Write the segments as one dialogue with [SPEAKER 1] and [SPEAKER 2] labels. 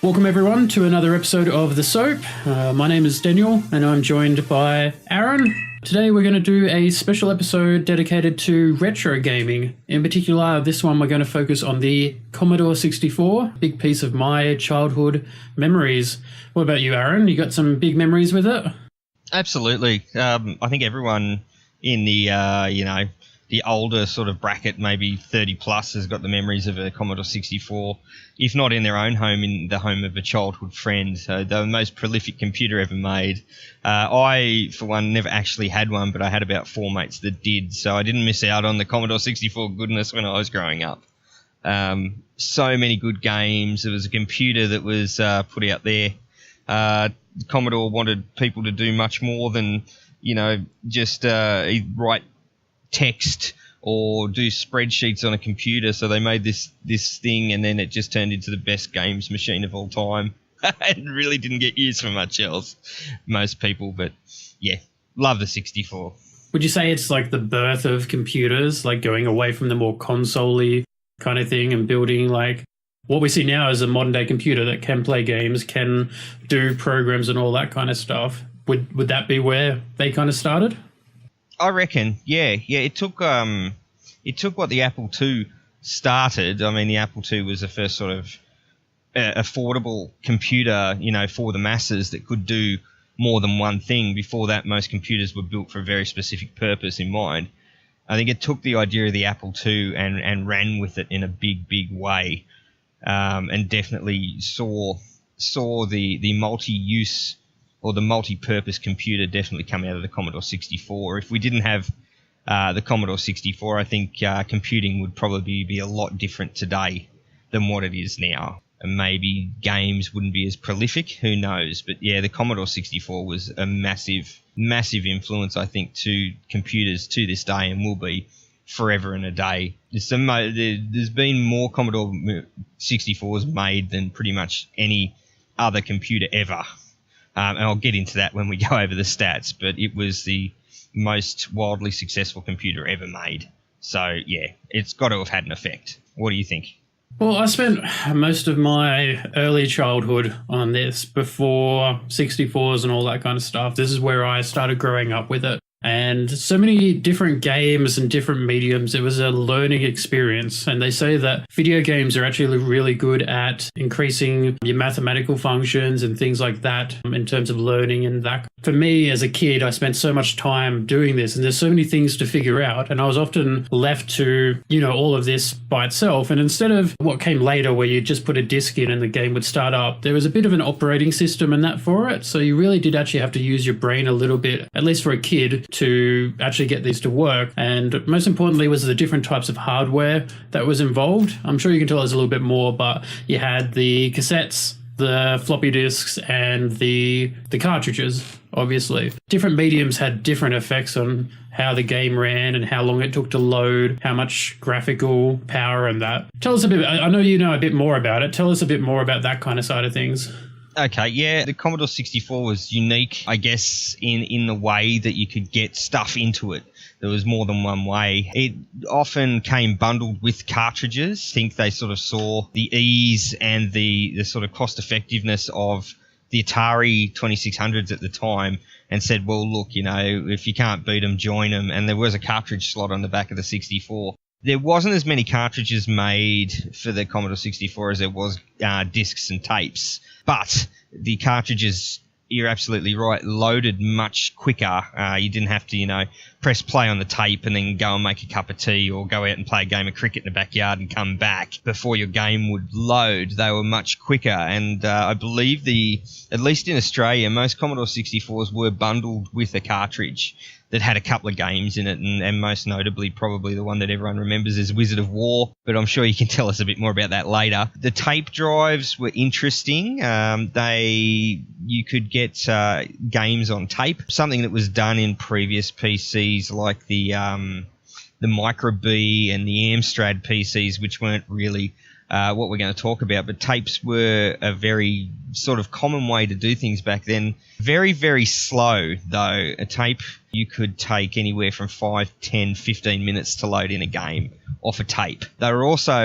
[SPEAKER 1] Welcome everyone to another episode of the S.O.A.P. My name is Daniel and I'm joined by Aaron. Today we're going to do a special episode dedicated to retro gaming. In particular, this one we're going to focus on the Commodore 64, big piece of my childhood memories. What about you, Aaron? You got some big memories with it?
[SPEAKER 2] Absolutely. I think everyone in the older sort of bracket, maybe 30 plus, has got the memories of a Commodore 64, if not in their own home, in the home of a childhood friend. So the most prolific computer ever made. I, for one, never actually had one, but I had about 4 mates that did, so I didn't miss out on the Commodore 64 goodness when I was growing up. So many good games. It was a computer that was put out there. Commodore wanted people to do much more than, just write text or do spreadsheets on a computer, so they made this thing, and then it just turned into the best games machine of all time. And really didn't get used for much else, most people, but yeah, love the 64.
[SPEAKER 1] Would you say it's like the birth of computers, like going away from the more console-y kind of thing and building like what we see now as a modern day computer that can play games, can do programs and all that kind of stuff? Would that be where they kind of started?
[SPEAKER 2] I reckon, yeah. It took what the Apple II started. I mean, the Apple II was the first sort of affordable computer, for the masses that could do more than one thing. Before that, most computers were built for a very specific purpose in mind. I think it took the idea of the Apple II and ran with it in a big, big way, and definitely saw the multi-use or the multi-purpose computer definitely come out of the Commodore 64. If we didn't have the Commodore 64, I think computing would probably be a lot different today than what it is now. And maybe games wouldn't be as prolific, who knows. But yeah, the Commodore 64 was a massive, massive influence, I think, to computers to this day, and will be forever and a day. There's been more Commodore 64s made than pretty much any other computer ever. And I'll get into that when we go over the stats, but it was the most wildly successful computer ever made. So, yeah, it's got to have had an effect. What do you think?
[SPEAKER 1] Well, I spent most of my early childhood on this before 64s and all that kind of stuff. This is where I started growing up with it. And so many different games and different mediums. It was a learning experience. And they say that video games are actually really good at increasing your mathematical functions and things like that in terms of learning and that. For me, as a kid, I spent so much time doing this, and there's so many things to figure out. And I was often left to, all of this by itself. And instead of what came later, where you just put a disk in and the game would start up, there was a bit of an operating system and that for it. So you really did actually have to use your brain a little bit, at least for a kid, to actually get these to work. And most importantly was the different types of hardware that was involved. I'm sure you can tell us a little bit more, but you had the cassettes, the floppy disks, and the cartridges, obviously. Different mediums had different effects on how the game ran and how long it took to load, how much graphical power and that. Tell us a bit, I know you know a bit more about it. Tell us a bit more about that kind of side of things.
[SPEAKER 2] Okay, yeah, the Commodore 64 was unique, I guess, in the way that you could get stuff into it. There was more than one way. It often came bundled with cartridges. I think they sort of saw the ease and the sort of cost effectiveness of the Atari 2600s at the time and said, well, look, if you can't beat them, join them. And there was a cartridge slot on the back of the 64. There wasn't as many cartridges made for the Commodore 64 as there was discs and tapes. But the cartridges, you're absolutely right, loaded much quicker. You didn't have to, press play on the tape and then go and make a cup of tea or go out and play a game of cricket in the backyard and come back before your game would load. They were much quicker. And I believe at least in Australia, most Commodore 64s were bundled with a cartridge that had a couple of games in it, and most notably probably the one that everyone remembers is Wizard of War, but I'm sure you can tell us a bit more about that later. The tape drives were interesting. You could get games on tape, something that was done in previous PCs like the Micro B and the Amstrad PCs, which weren't really what we're going to talk about, but tapes were a very sort of common way to do things back then. Very, very slow, though. A tape, you could take anywhere from 5, 10, 15 minutes to load in a game off a tape. They were also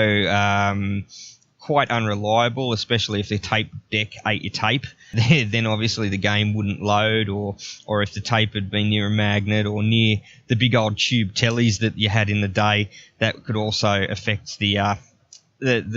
[SPEAKER 2] quite unreliable, especially if the tape deck ate your tape. Then obviously the game wouldn't load, or if the tape had been near a magnet or near the big old tube tellies that you had in the day, that could also affect the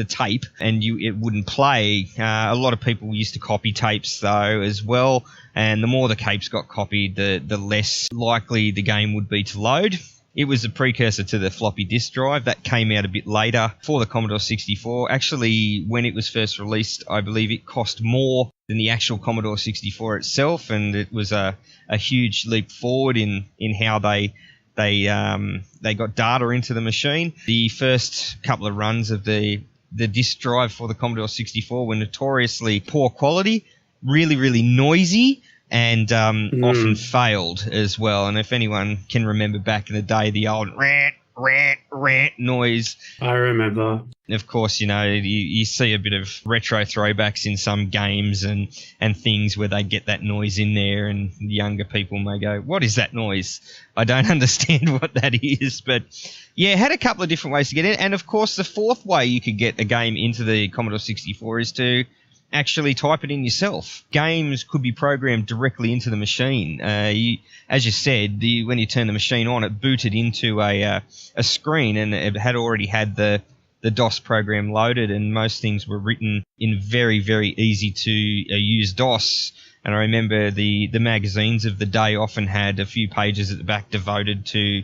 [SPEAKER 2] tape, and it wouldn't play. A lot of people used to copy tapes though as well, and the more the tapes got copied, the less likely the game would be to load. It was a precursor to the floppy disk drive that came out a bit later for the Commodore 64. Actually, when it was first released, I believe it cost more than the actual Commodore 64 itself, and it was a huge leap forward in how they got data into the machine. The first couple of runs of the disk drive for the Commodore 64 were notoriously poor quality, really, really noisy, and often failed as well. And if anyone can remember back in the day, the old rant, rant, rant noise.
[SPEAKER 1] I remember.
[SPEAKER 2] Of course, you see a bit of retro throwbacks in some games and things where they get that noise in there, and younger people may go, what is that noise? I don't understand what that is. But yeah, had a couple of different ways to get in. And of course, the fourth way you could get a game into the Commodore 64 is to actually type it in yourself. Games could be programmed directly into the machine. As you said, when you turn the machine on, it booted into a screen, and it had already had the DOS program loaded, and most things were written in very, very easy to use DOS. And I remember the magazines of the day often had a few pages at the back devoted to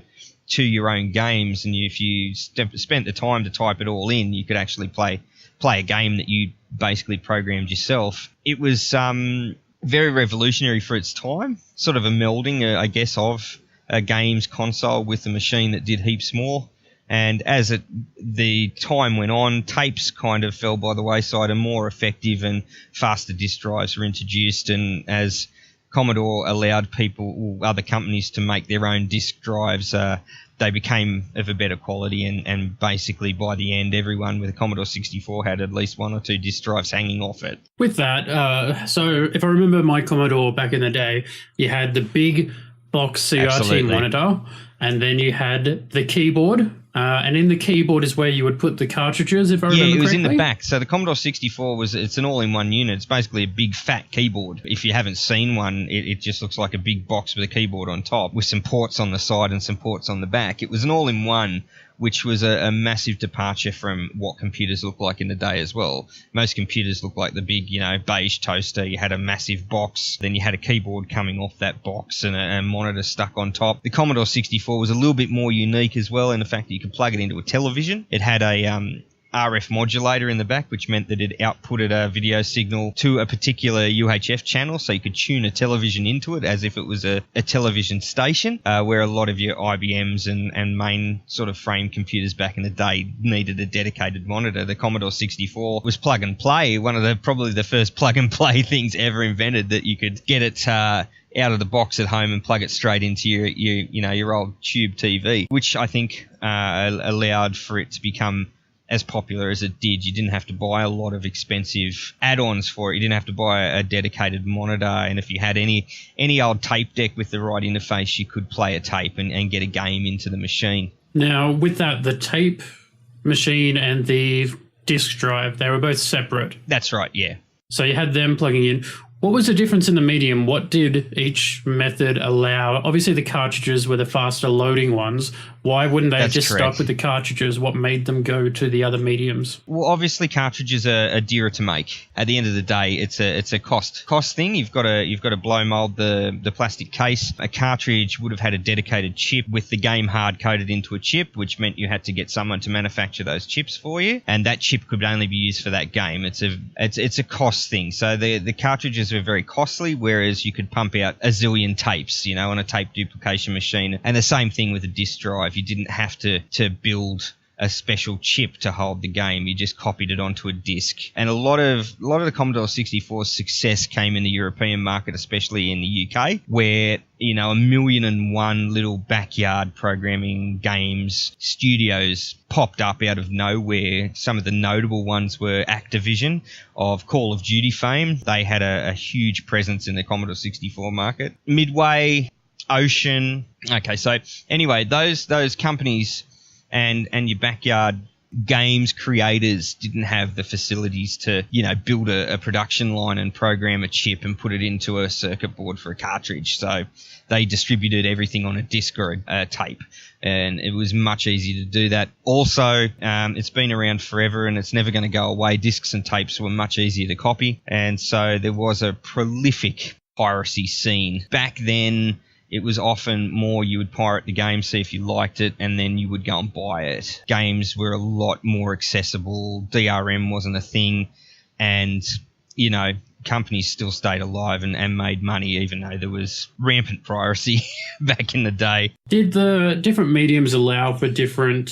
[SPEAKER 2] your own games, and if you spent the time to type it all in, you could actually play a game that you basically programmed yourself. It was very revolutionary for its time, sort of a melding, I guess, of a games console with a machine that did heaps more. And as the time went on, tapes kind of fell by the wayside, and more effective and faster disk drives were introduced. And as Commodore allowed other companies to make their own disk drives, they became of a better quality, and basically by the end, everyone with a Commodore 64 had at least one or two disk drives hanging off it.
[SPEAKER 1] With that, so if I remember my Commodore back in the day, you had the big box CRT monitor, and then you had the keyboard. And in the keyboard is where you would put the cartridges, if I remember correctly. Yeah, it was
[SPEAKER 2] in the back. So the Commodore 64 it's an all-in-one unit. It's basically a big fat keyboard. If you haven't seen one, it just looks like a big box with a keyboard on top with some ports on the side and some ports on the back. It was an all-in-one, which was a massive departure from what computers looked like in the day as well. Most computers looked like the big, beige toaster. You had a massive box, then you had a keyboard coming off that box and a monitor stuck on top. The Commodore 64 was a little bit more unique as well in the fact that you could plug it into a television. It had a RF modulator in the back, which meant that it outputted a video signal to a particular UHF channel, so you could tune a television into it as if it was a television station, where a lot of your IBMs and main sort of frame computers back in the day needed a dedicated monitor. The Commodore 64 was plug and play, one of probably the first plug and play things ever invented, that you could get it out of the box at home and plug it straight into your old tube TV, which I think allowed for it to become as popular as it did. You didn't have to buy a lot of expensive add-ons for it. You didn't have to buy a dedicated monitor, and if you had any old tape deck with the right interface, you could play a tape and get a game into the machine.
[SPEAKER 1] Now, with that, the tape machine and the disk drive, they were both separate.
[SPEAKER 2] That's right, yeah.
[SPEAKER 1] So you had them plugging in. What was the difference in the medium? What did each method allow? Obviously, the cartridges were the faster loading ones. Why wouldn't they have just stuck with the cartridges? What made them go to the other mediums?
[SPEAKER 2] Well, obviously, cartridges are dearer to make. At the end of the day, it's a cost thing. You've got to blow mold the plastic case. A cartridge would have had a dedicated chip with the game hard coded into a chip, which meant you had to get someone to manufacture those chips for you, and that chip could only be used for that game. It's a cost thing. So the cartridges were very costly, whereas you could pump out a zillion tapes, on a tape duplication machine. And the same thing with a disk drive. You didn't have to build a special chip to hold the game. You just copied it onto a disk. And a lot of the Commodore 64's success came in the European market, especially in the UK, where 1,000,001 little backyard programming games studios popped up out of nowhere. Some of the notable ones were Activision of Call of Duty fame. They had a huge presence in the Commodore 64 market. Midway, Ocean. Okay, so anyway, those companies and your backyard games creators didn't have the facilities to, build a production line and program a chip and put it into a circuit board for a cartridge. So they distributed everything on a disc or a tape, and it was much easier to do that. Also, it's been around forever and it's never going to go away. Discs and tapes were much easier to copy, and so there was a prolific piracy scene. Back then, it was often more you would pirate the game, see if you liked it, and then you would go and buy it. Games were a lot more accessible. DRM wasn't a thing, and, companies still stayed alive and made money even though there was rampant piracy back in the day.
[SPEAKER 1] Did the different mediums allow for different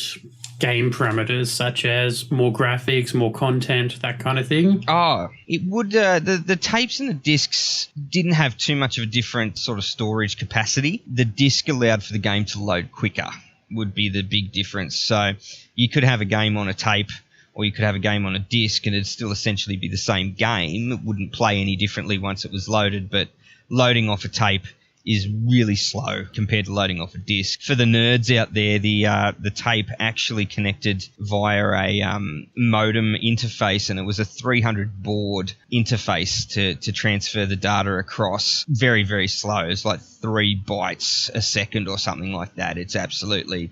[SPEAKER 1] game parameters, such as more graphics, more content, that kind of thing?
[SPEAKER 2] Oh, it would. The tapes and the discs didn't have too much of a different sort of storage capacity. The disc allowed for the game to load quicker, would be the big difference. So you could have a game on a tape, or you could have a game on a disc, and it'd still essentially be the same game. It wouldn't play any differently once it was loaded, but loading off a tape is really slow compared to loading off a disc. For the nerds out there, the tape actually connected via a modem interface, and it was a 300 baud interface to transfer the data across. Very, very slow. It's like 3 bytes a second or something like that. It's absolutely,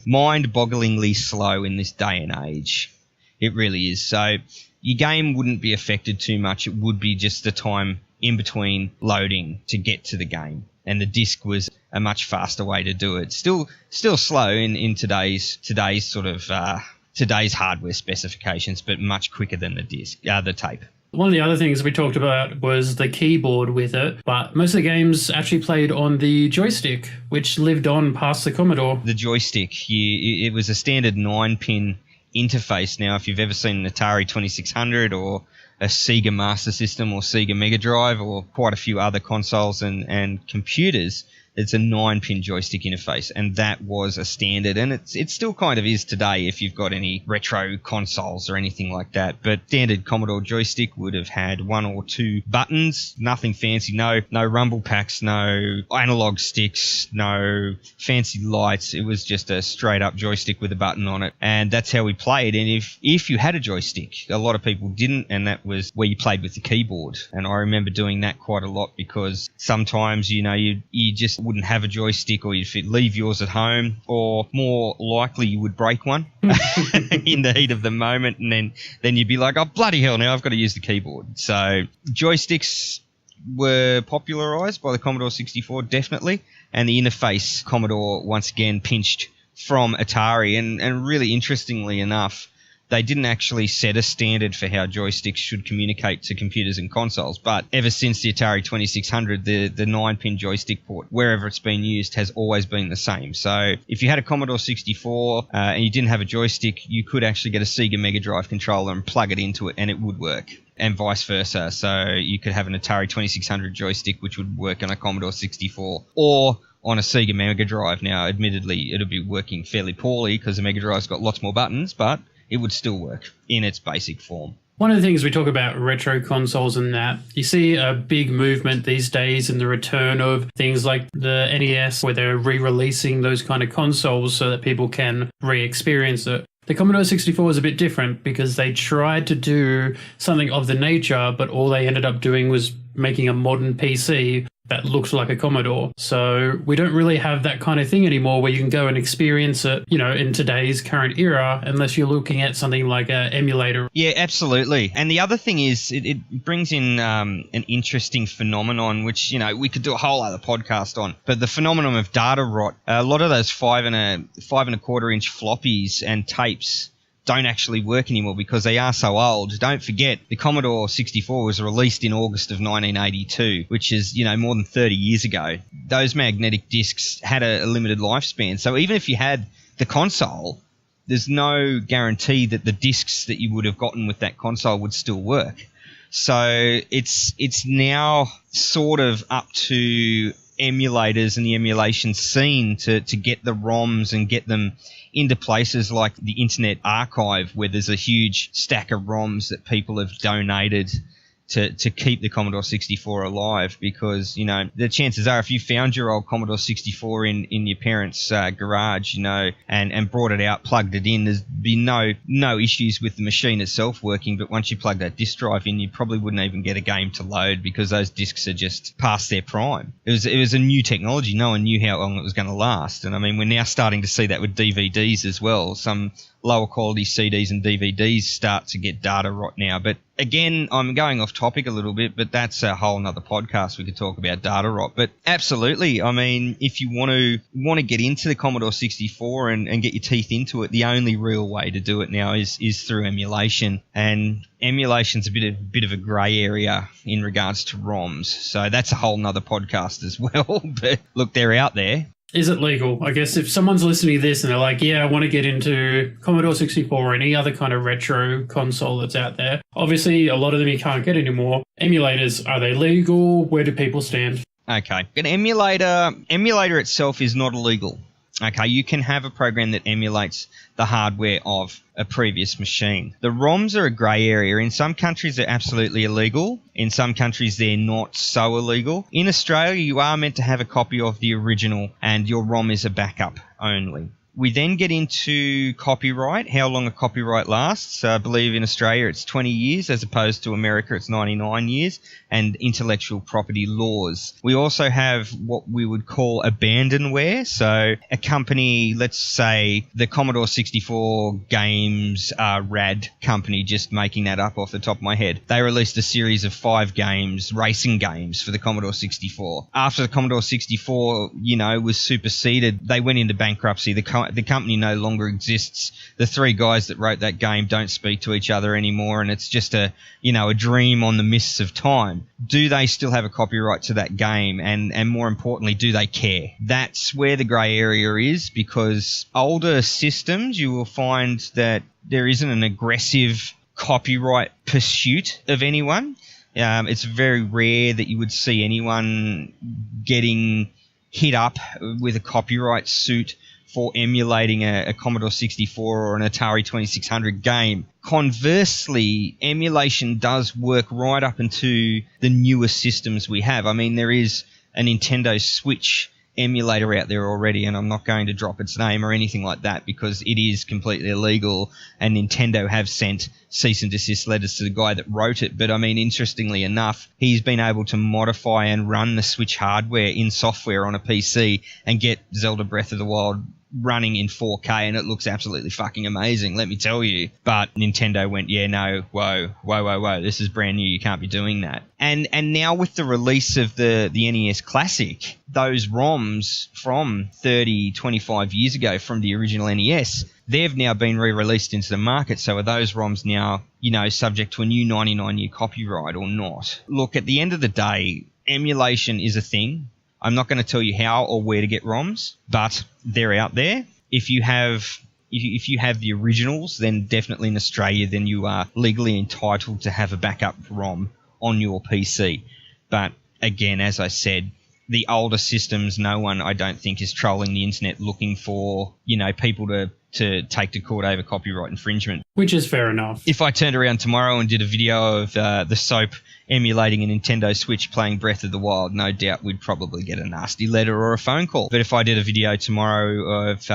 [SPEAKER 2] mind-bogglingly slow in this day and age. It really is. So your game wouldn't be affected too much. It would be just the time in between loading to get to the game. And the disc was a much faster way to do it. Still slow in today's sort of today's hardware specifications, but much quicker than the tape.
[SPEAKER 1] One of the other things we talked about was the keyboard with it, but most of the games actually played on the joystick, which lived on past the Commodore.
[SPEAKER 2] The joystick, it was a standard 9-pin interface. Now, if you've ever seen an Atari 2600 or a Sega Master System or Sega Mega Drive or quite a few other consoles and computers, it's a 9-pin joystick interface, and that was a standard, and it still kind of is today if you've got any retro consoles or anything like that. But standard Commodore joystick would have had 1 or 2 buttons, nothing fancy, no rumble packs, no analog sticks, no fancy lights. It was just a straight up joystick with a button on it, and that's how we played. And if you had a joystick, a lot of people didn't, and that was where you played with the keyboard. And I remember doing that quite a lot, because sometimes you just wouldn't have a joystick, or you'd leave yours at home, or more likely you would break one in the heat of the moment, and then you'd be like, oh bloody hell, now I've got to use the keyboard. So joysticks were popularized by the Commodore 64, definitely, and the interface Commodore once again pinched from Atari, and really interestingly enough, they didn't actually set a standard for how joysticks should communicate to computers and consoles, but ever since the Atari 2600, the 9-pin joystick port, wherever it's been used, has always been the same. So if you had a Commodore 64 and you didn't have a joystick, you could actually get a Sega Mega Drive controller and plug it into it, and it would work, and vice versa. So you could have an Atari 2600 joystick, which would work on a Commodore 64, or on a Sega Mega Drive. Now, admittedly, it'll be working fairly poorly because the Mega Drive's got lots more buttons, but it would still work in its basic form.
[SPEAKER 1] One of the things we talk about retro consoles and that, you see a big movement these days in the return of things like the NES, where they're re-releasing those kind of consoles so that people can re-experience it. The Commodore 64 was a bit different because they tried to do something of the nature, but all they ended up doing was making a modern PC that looked like a Commodore. So we don't really have that kind of thing anymore where you can go and experience it, in today's current era, unless you're looking at something like an emulator.
[SPEAKER 2] Yeah, absolutely. And the other thing is it brings in an interesting phenomenon, which, we could do a whole other podcast on, but the phenomenon of data rot. A lot of those 5.25 inch floppies and tapes don't actually work anymore because they are so old. Don't forget, the Commodore 64 was released in August of 1982, which is, more than 30 years ago. Those magnetic discs had a limited lifespan. So even if you had the console, there's no guarantee that the discs that you would have gotten with that console would still work. So it's now sort of up to emulators and the emulation scene to get the ROMs and get them into places like the Internet Archive, where there's a huge stack of ROMs that people have donated to keep the Commodore 64 alive, because, you know, the chances are if you found your old Commodore 64 in your parents' garage, you know, and brought it out, plugged it in, there's been no issues with the machine itself working, but once you plug that disk drive in, you probably wouldn't even get a game to load because those discs are just past their prime. It was a new technology. No one knew how long it was going to last. And I mean, we're now starting to see that with DVDs as well. Some lower quality CDs and DVDs start to get data rot now. But again, I'm going off topic a little bit, but that's a whole nother podcast. We could talk about data rot. But absolutely, I mean, if you want to get into the Commodore 64 and get your teeth into it, the only real way to do it now is through emulation. And emulation's a bit of a grey area in regards to ROMs. So that's a whole nother podcast as well. But look, they're out there.
[SPEAKER 1] Is it legal? I guess if someone's listening to this and they're like, yeah, I want to get into Commodore 64 or any other kind of retro console that's out there, obviously a lot of them you can't get anymore. Emulators, are they legal? Where do people stand?
[SPEAKER 2] Okay. An emulator itself is not illegal. Okay, you can have a program that emulates the hardware of a previous machine. The ROMs are a grey area. In some countries, they're absolutely illegal. In some countries, they're not so illegal. In Australia, you are meant to have a copy of the original, and your ROM is a backup only. We then get into copyright, how long a copyright lasts. I believe in Australia it's 20 years as opposed to America it's 99 years, and intellectual property laws. We also have what we would call abandonware. So a company, let's say the Commodore 64 Games RAD company, just making that up off the top of my head. They released a series of 5 games, racing games for the Commodore 64. After the Commodore 64, you know, was superseded, they went into bankruptcy. The company no longer exists. The 3 guys that wrote that game don't speak to each other anymore, and it's just a dream on the mists of time. Do they still have a copyright to that game? And more importantly, do they care? That's where the grey area is, because older systems, you will find that there isn't an aggressive copyright pursuit of anyone. It's very rare that you would see anyone getting hit up with a copyright suit for emulating a Commodore 64 or an Atari 2600 game. Conversely, emulation does work right up into the newer systems we have. I mean, there is a Nintendo Switch emulator out there already, and I'm not going to drop its name or anything like that because it is completely illegal, and Nintendo have sent cease and desist letters to the guy that wrote it. But I mean, interestingly enough, he's been able to modify and run the Switch hardware in software on a PC and get Zelda Breath of the Wild running in 4K, and it looks absolutely fucking amazing, let me tell you. But Nintendo went, yeah, no, whoa, this is brand new, you can't be doing that. And now with the release of the NES Classic, those ROMs from 30, 25 years ago from the original NES, they've now been re-released into the market. So are those ROMs now, subject to a new 99-year copyright or not? Look, at the end of the day, emulation is a thing. I'm not going to tell you how or where to get ROMs, but they're out there. If you have the originals, then definitely in Australia, then you are legally entitled to have a backup ROM on your PC. But again, as I said, the older systems, no one, I don't think, is trolling the internet looking for, people to take to court over copyright infringement.
[SPEAKER 1] Which is fair enough.
[SPEAKER 2] If I turned around tomorrow and did a video of the S.O.A.P emulating a Nintendo Switch playing Breath of the Wild, no doubt we'd probably get a nasty letter or a phone call. But if I did a video tomorrow of,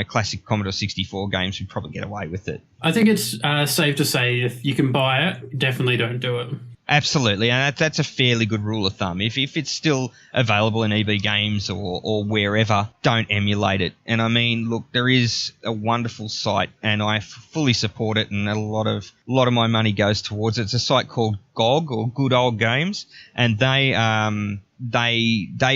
[SPEAKER 2] classic Commodore 64 games, we'd probably get away with it.
[SPEAKER 1] I think it's safe to say if you can buy it, definitely don't do it.
[SPEAKER 2] Absolutely, and that's a fairly good rule of thumb. If it's still available in EB Games or wherever, don't emulate it. And I mean, look, there is a wonderful site, and I fully support it, and a lot of my money goes towards it. It's a site called GOG, or Good Old Games, and they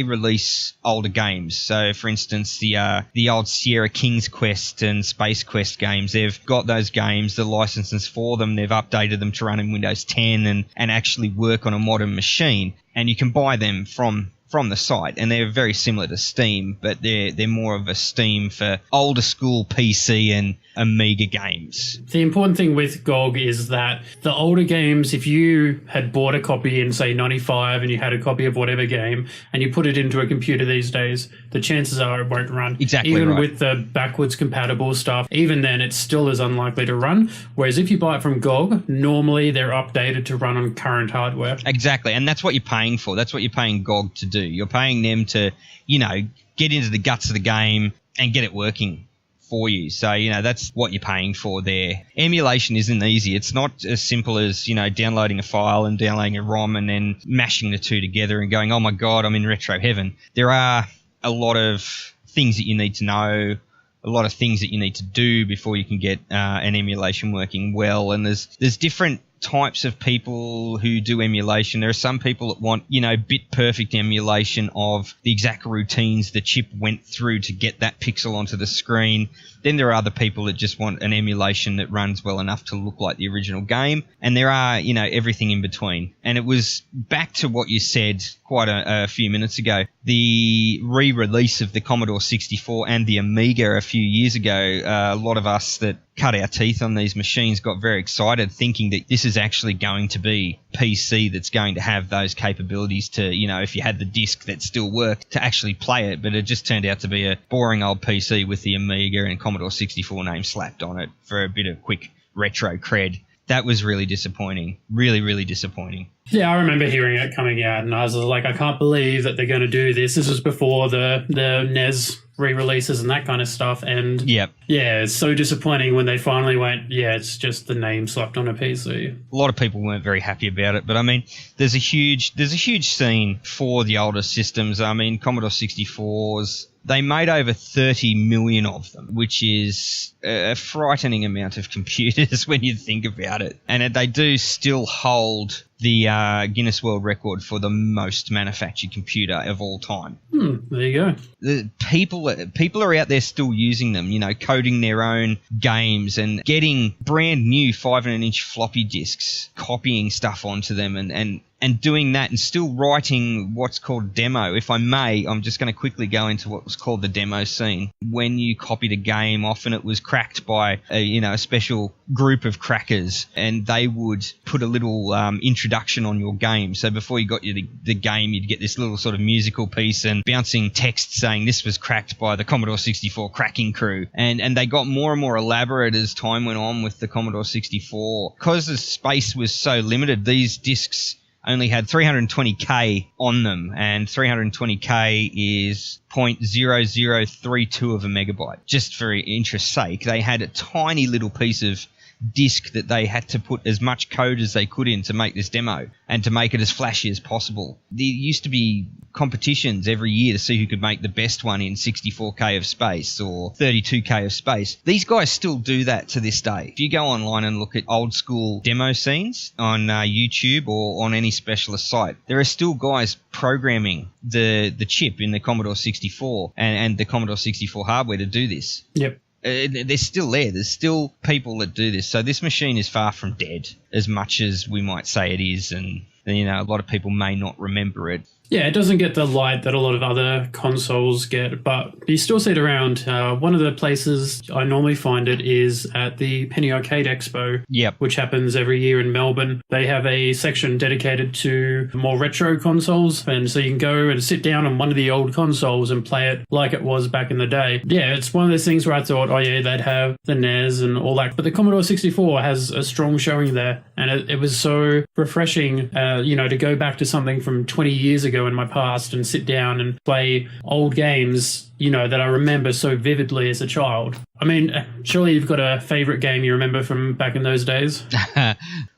[SPEAKER 2] release older games. So, for instance, the old Sierra King's Quest and Space Quest games, they've got those games, the licenses for them, they've updated them to run in Windows 10 and actually work on a modern machine. And you can buy them from from the site, and they're very similar to Steam, but they're more of a Steam for older school PC and Amiga games.
[SPEAKER 1] The important thing with GOG is that the older games, if you had bought a copy in, say, 95 and you had a copy of whatever game and you put it into a computer these days, the chances are it won't run.
[SPEAKER 2] Exactly
[SPEAKER 1] even
[SPEAKER 2] right.
[SPEAKER 1] with the backwards compatible stuff, even then it's still as unlikely to run. Whereas if you buy it from GOG, normally they're updated to run on current hardware.
[SPEAKER 2] Exactly, and that's what you're paying for. That's what you're paying GOG to do. You're paying them to, you know, get into the guts of the game and get it working for you. So, you know, that's what you're paying for there. Emulation isn't easy. It's not as simple as, you know, downloading a file and downloading a ROM and then mashing the two together and going, oh my God, I'm in retro heaven. There are a lot of things that you need to know, a lot of things that you need to do before you can get an emulation working well. And there's different types of people who do emulation. There are some people that want, you know, bit perfect emulation of the exact routines the chip went through to get that pixel onto the screen. Then there are other people that just want an emulation that runs well enough to look like the original game. And there are, you know, everything in between. And it was back to what you said quite a few minutes ago. The re-release of the Commodore 64 and the Amiga a few years ago, a lot of us that cut our teeth on these machines got very excited thinking that this is actually going to be PC that's going to have those capabilities to, you know, if you had the disc that still worked, to actually play it. But it just turned out to be a boring old PC with the Amiga and Commodore 64 name slapped on it for a bit of quick retro cred. That was really disappointing. Really, really disappointing.
[SPEAKER 1] Yeah, I remember hearing it coming out, and I was like, I can't believe that they're going to do this. This was before the NES re-releases and that kind of stuff. And
[SPEAKER 2] yep.
[SPEAKER 1] Yeah, it's so disappointing when they finally went, yeah, it's just the name slapped on a PC.
[SPEAKER 2] A lot of people weren't very happy about it, but I mean, there's a huge scene for the older systems. I mean, Commodore 64s, they made over 30 million of them, which is a frightening amount of computers when you think about it. And they do still hold the Guinness World Record for the most manufactured computer of all time.
[SPEAKER 1] There you go.
[SPEAKER 2] The people are out there still using them, you know, coding their own games and getting brand new 5.5-inch floppy disks, copying stuff onto them and doing that and still writing what's called demo. If I may, I'm just going to quickly go into what was called the demo scene. When you copied a game, often it was cracked by a special group of crackers, and they would put a little introduction on your game. So before you got the game, you'd get this little sort of musical piece and bouncing text saying this was cracked by the Commodore 64 cracking crew. And they got more and more elaborate as time went on with the Commodore 64. Because the space was so limited, these disks only had 320K on them, and 320K is 0.0032 of a megabyte. Just for interest's sake, they had a tiny little piece of disk that they had to put as much code as they could in to make this demo and to make it as flashy as possible. There used to be competitions every year to see who could make the best one in 64K of space or 32K of space. These guys still do that to this day. If you go online and look at old school demo scenes on YouTube or on any specialist site, there are still guys programming the chip in the Commodore 64 and the Commodore 64 hardware to do this.
[SPEAKER 1] Yep.
[SPEAKER 2] They're still there. There's still people that do this. So this machine is far from dead, as much as we might say it is. And, you know, a lot of people may not remember it.
[SPEAKER 1] Yeah, it doesn't get the light that a lot of other consoles get, but you still see it around. One of the places I normally find it is at the Penny Arcade Expo, which happens every year in Melbourne. They have a section dedicated to more retro consoles, and so you can go and sit down on one of the old consoles and play it like it was back in the day. Yeah, it's one of those things where I thought, oh yeah, they'd have the NES and all that, but the Commodore 64 has a strong showing there, and it was so refreshing, to go back to something from 20 years ago in my past and sit down and play old games, that I remember so vividly as a child. I mean, surely you've got a favorite game you remember from back in those days?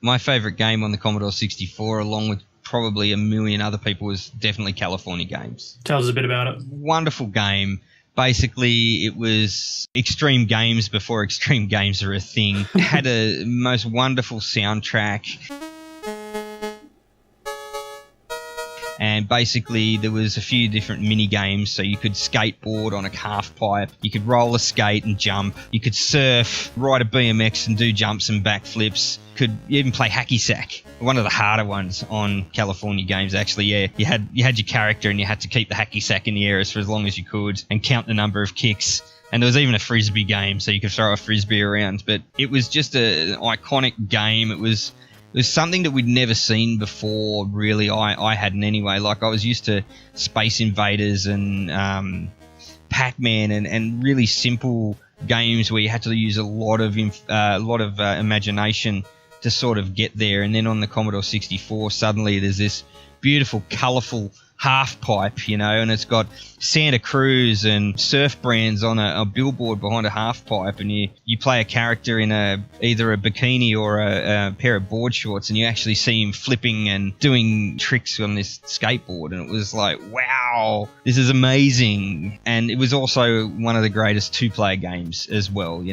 [SPEAKER 2] My favorite game on the Commodore 64, along with probably a million other people, was definitely California Games.
[SPEAKER 1] Tell us a bit about it.
[SPEAKER 2] Wonderful game. Basically, it was extreme games before extreme games are a thing. It had a most wonderful soundtrack. And basically there was a few different mini games. So you could skateboard on a half pipe, you could roller skate and jump, you could surf, ride a BMX and do jumps and backflips, could even play hacky sack. One of the harder ones on California games, actually. Yeah, you had your character and you had to keep the hacky sack in the air for as long as you could and count the number of kicks. And there was even a frisbee game, so you could throw a frisbee around. But it was just an iconic game. It was something that we'd never seen before, really. I hadn't anyway. Like, I was used to Space Invaders and Pac-Man and really simple games where you had to use a lot of imagination to sort of get there. And then on the Commodore 64, suddenly there's this beautiful, colourful half pipe, and it's got Santa Cruz and surf brands on a billboard behind a half pipe, and you play a character in either a bikini or a pair of board shorts, and you actually see him flipping and doing tricks on this skateboard, and it was like, wow, this is amazing. And it was also one of the greatest two-player games as well.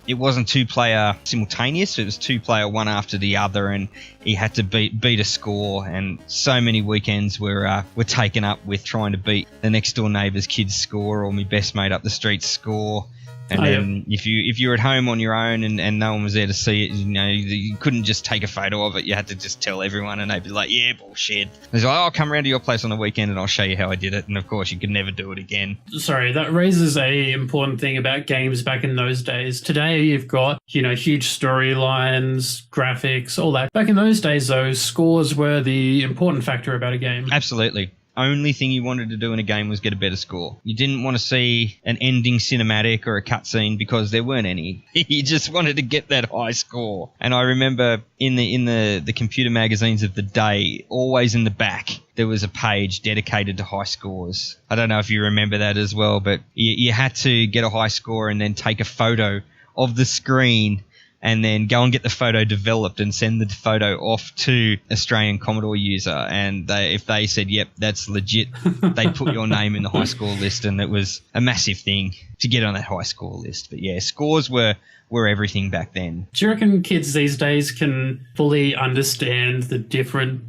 [SPEAKER 2] It wasn't two-player simultaneous. It was two-player one after the other, and he had to beat a score. And so many weekends were taken up with trying to beat the next-door neighbour's kid's score or my best mate up the street's score. And then if you were at home on your own and no one was there to see it, you couldn't just take a photo of it. You had to just tell everyone, and they'd be like, yeah, bullshit. It's like, I'll come around to your place on the weekend and I'll show you how I did it. And of course, you could never do it again.
[SPEAKER 1] Sorry, that raises a important thing about games back in those days. Today, you've got, huge storylines, graphics, all that. Back in those days, though, scores were the important factor about a game.
[SPEAKER 2] Absolutely. Only thing you wanted to do in a game was get a better score. You didn't want to see an ending cinematic or a cutscene because there weren't any. You just wanted to get that high score. And I remember in the computer magazines of the day, always in the back, there was a page dedicated to high scores. I don't know if you remember that as well, but you had to get a high score and then take a photo of the screen and then go and get the photo developed and send the photo off to Australian Commodore user. And if they said, yep, that's legit, they put your name in the high score list, and it was a massive thing to get on that high score list. But yeah, scores were everything back then.
[SPEAKER 1] Do you reckon kids these days can fully understand the different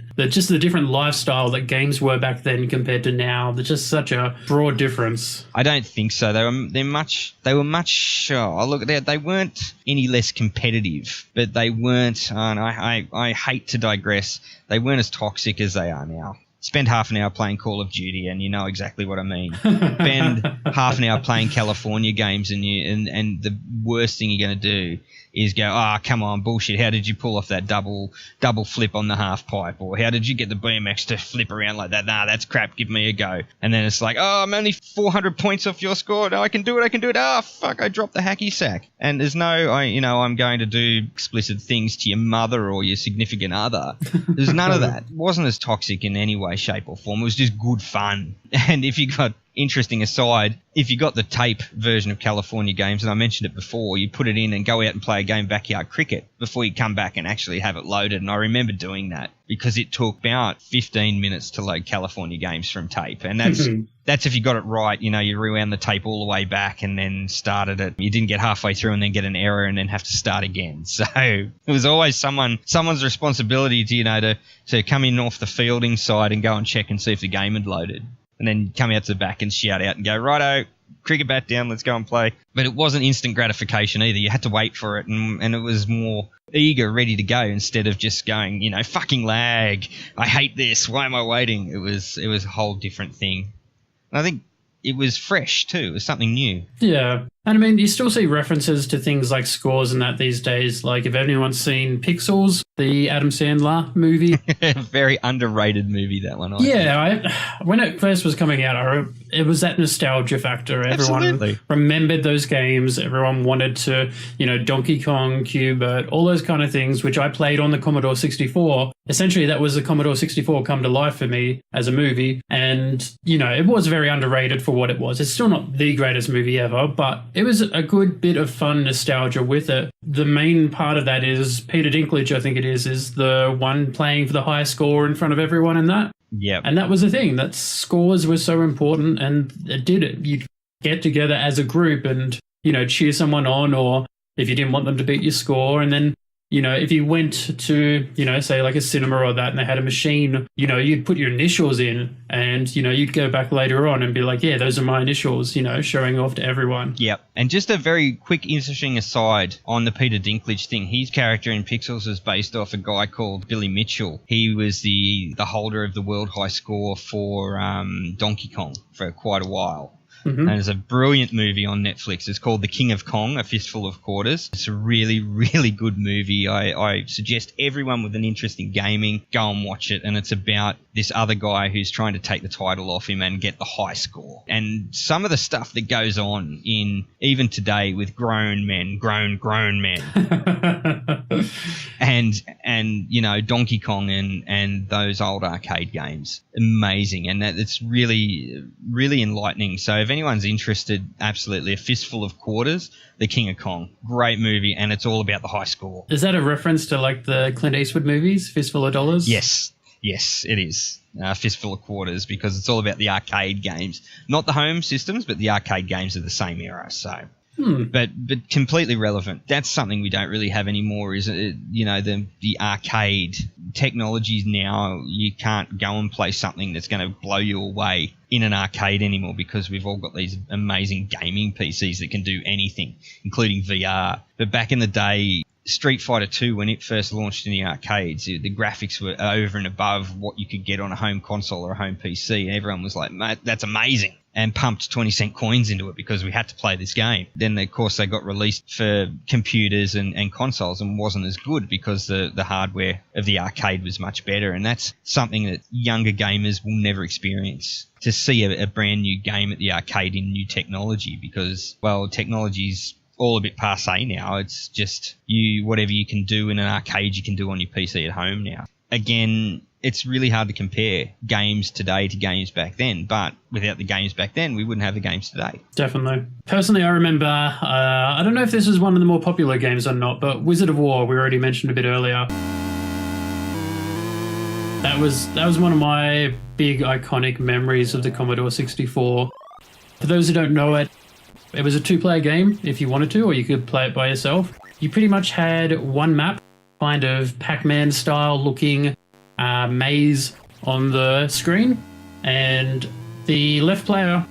[SPEAKER 1] lifestyle that games were back then compared to now? There's just such a broad difference.
[SPEAKER 2] I don't think so. They were much. Look, they weren't any less competitive, but they weren't. And I hate to digress. They weren't as toxic as they are now. Spend half an hour playing Call of Duty and you know exactly what I mean. Spend half an hour playing California games and the worst thing you're going to do is go, come on, bullshit. How did you pull off that double flip on the half pipe? Or how did you get the BMX to flip around like that? Nah, that's crap. Give me a go. And then it's like, I'm only 400 points off your score. No, I can do it. Fuck, I dropped the hacky sack. And there's I'm going to do explicit things to your mother or your significant other. There's none of that. It wasn't as toxic in any way, shape or form. It was just good fun. And if you got... Interesting aside, if you got the tape version of California games, and I mentioned it before, you put it in and go out and play a game backyard cricket before you come back and actually have it loaded. And I remember doing that because it took about 15 minutes to load California games from tape. And that's if you got it right. You rewound the tape all the way back and then started it. You didn't get halfway through and then get an error and then have to start again. So it was always someone's responsibility to come in off the fielding side and go and check and see if the game had loaded. And then come out to the back and shout out and go, righto, cricket bat down, let's go and play. But it wasn't instant gratification either. You had to wait for it, and it was more eager, ready to go instead of just going, fucking lag. I hate this. Why am I waiting? It was a whole different thing. And I think it was fresh too. It was something new.
[SPEAKER 1] Yeah. And I mean, you still see references to things like scores and that these days. Like if anyone's seen Pixels, the Adam Sandler movie.
[SPEAKER 2] Very underrated movie, that one.
[SPEAKER 1] When it first was coming out, it was that nostalgia factor. Everyone
[SPEAKER 2] Absolutely.
[SPEAKER 1] remembered those games. Everyone wanted to, Donkey Kong, Qbert, all those kind of things, which I played on the Commodore 64. Essentially, that was the Commodore 64 come to life for me as a movie. And, it was very underrated for what it was. It's still not the greatest movie ever, but it was a good bit of fun nostalgia with it. The main part of that is Peter Dinklage, I think it is the one playing for the high score in front of everyone in that.
[SPEAKER 2] Yeah.
[SPEAKER 1] And that was the thing, that scores were so important, and it did it. You'd get together as a group and, cheer someone on, or if you didn't want them to beat your score, and then If you went to, say like a cinema or that, and they had a machine, you'd put your initials in, and, you'd go back later on and be like, yeah, those are my initials, showing off to everyone.
[SPEAKER 2] Yep. And just a very quick, interesting aside on the Peter Dinklage thing. His character in Pixels is based off a guy called Billy Mitchell. He was the holder of the world high score for Donkey Kong for quite a while.
[SPEAKER 1] Mm-hmm.
[SPEAKER 2] And there's a brilliant movie on Netflix. It's called The King of Kong, A Fistful of Quarters. It's a really, really good movie. I suggest everyone with an interest in gaming go and watch it. And it's about this other guy who's trying to take the title off him and get the high score. And some of the stuff that goes on in even today with grown men and Donkey Kong and those old arcade games. Amazing. And it's really, really enlightening. So if anyone's interested, absolutely, A Fistful of Quarters, The King of Kong. Great movie, and it's all about the high score.
[SPEAKER 1] Is that a reference to like the Clint Eastwood movies, Fistful of Dollars?
[SPEAKER 2] Yes, it is. Fistful of Quarters, because it's all about the arcade games. Not the home systems, but the arcade games of the same era. So, but completely relevant. That's something we don't really have anymore, is it? The arcade technologies now, you can't go and play something that's going to blow you away in an arcade anymore, because we've all got these amazing gaming PCs that can do anything, including VR. But back in the day, Street Fighter 2, when it first launched in the arcades, the graphics were over and above what you could get on a home console or a home PC. And everyone was like, mate, that's amazing. And pumped 20-cent coins into it because we had to play this game. Then, of course, they got released for computers and consoles and wasn't as good because the hardware of the arcade was much better. And that's something that younger gamers will never experience, to see a brand new game at the arcade in new technology, because, well, technology's all a bit passé now. It's just whatever you can do in an arcade, you can do on your PC at home now. Again, it's really hard to compare games today to games back then, but without the games back then, we wouldn't have the games today.
[SPEAKER 1] Definitely. Personally, I remember, I don't know if this is one of the more popular games or not, but Wizard of War, we already mentioned a bit earlier. That was one of my big iconic memories of the Commodore 64. For those who don't know it, it was a two-player game if you wanted to, or you could play it by yourself. You pretty much had one map, kind of Pac-Man style looking maze on the screen, and the left player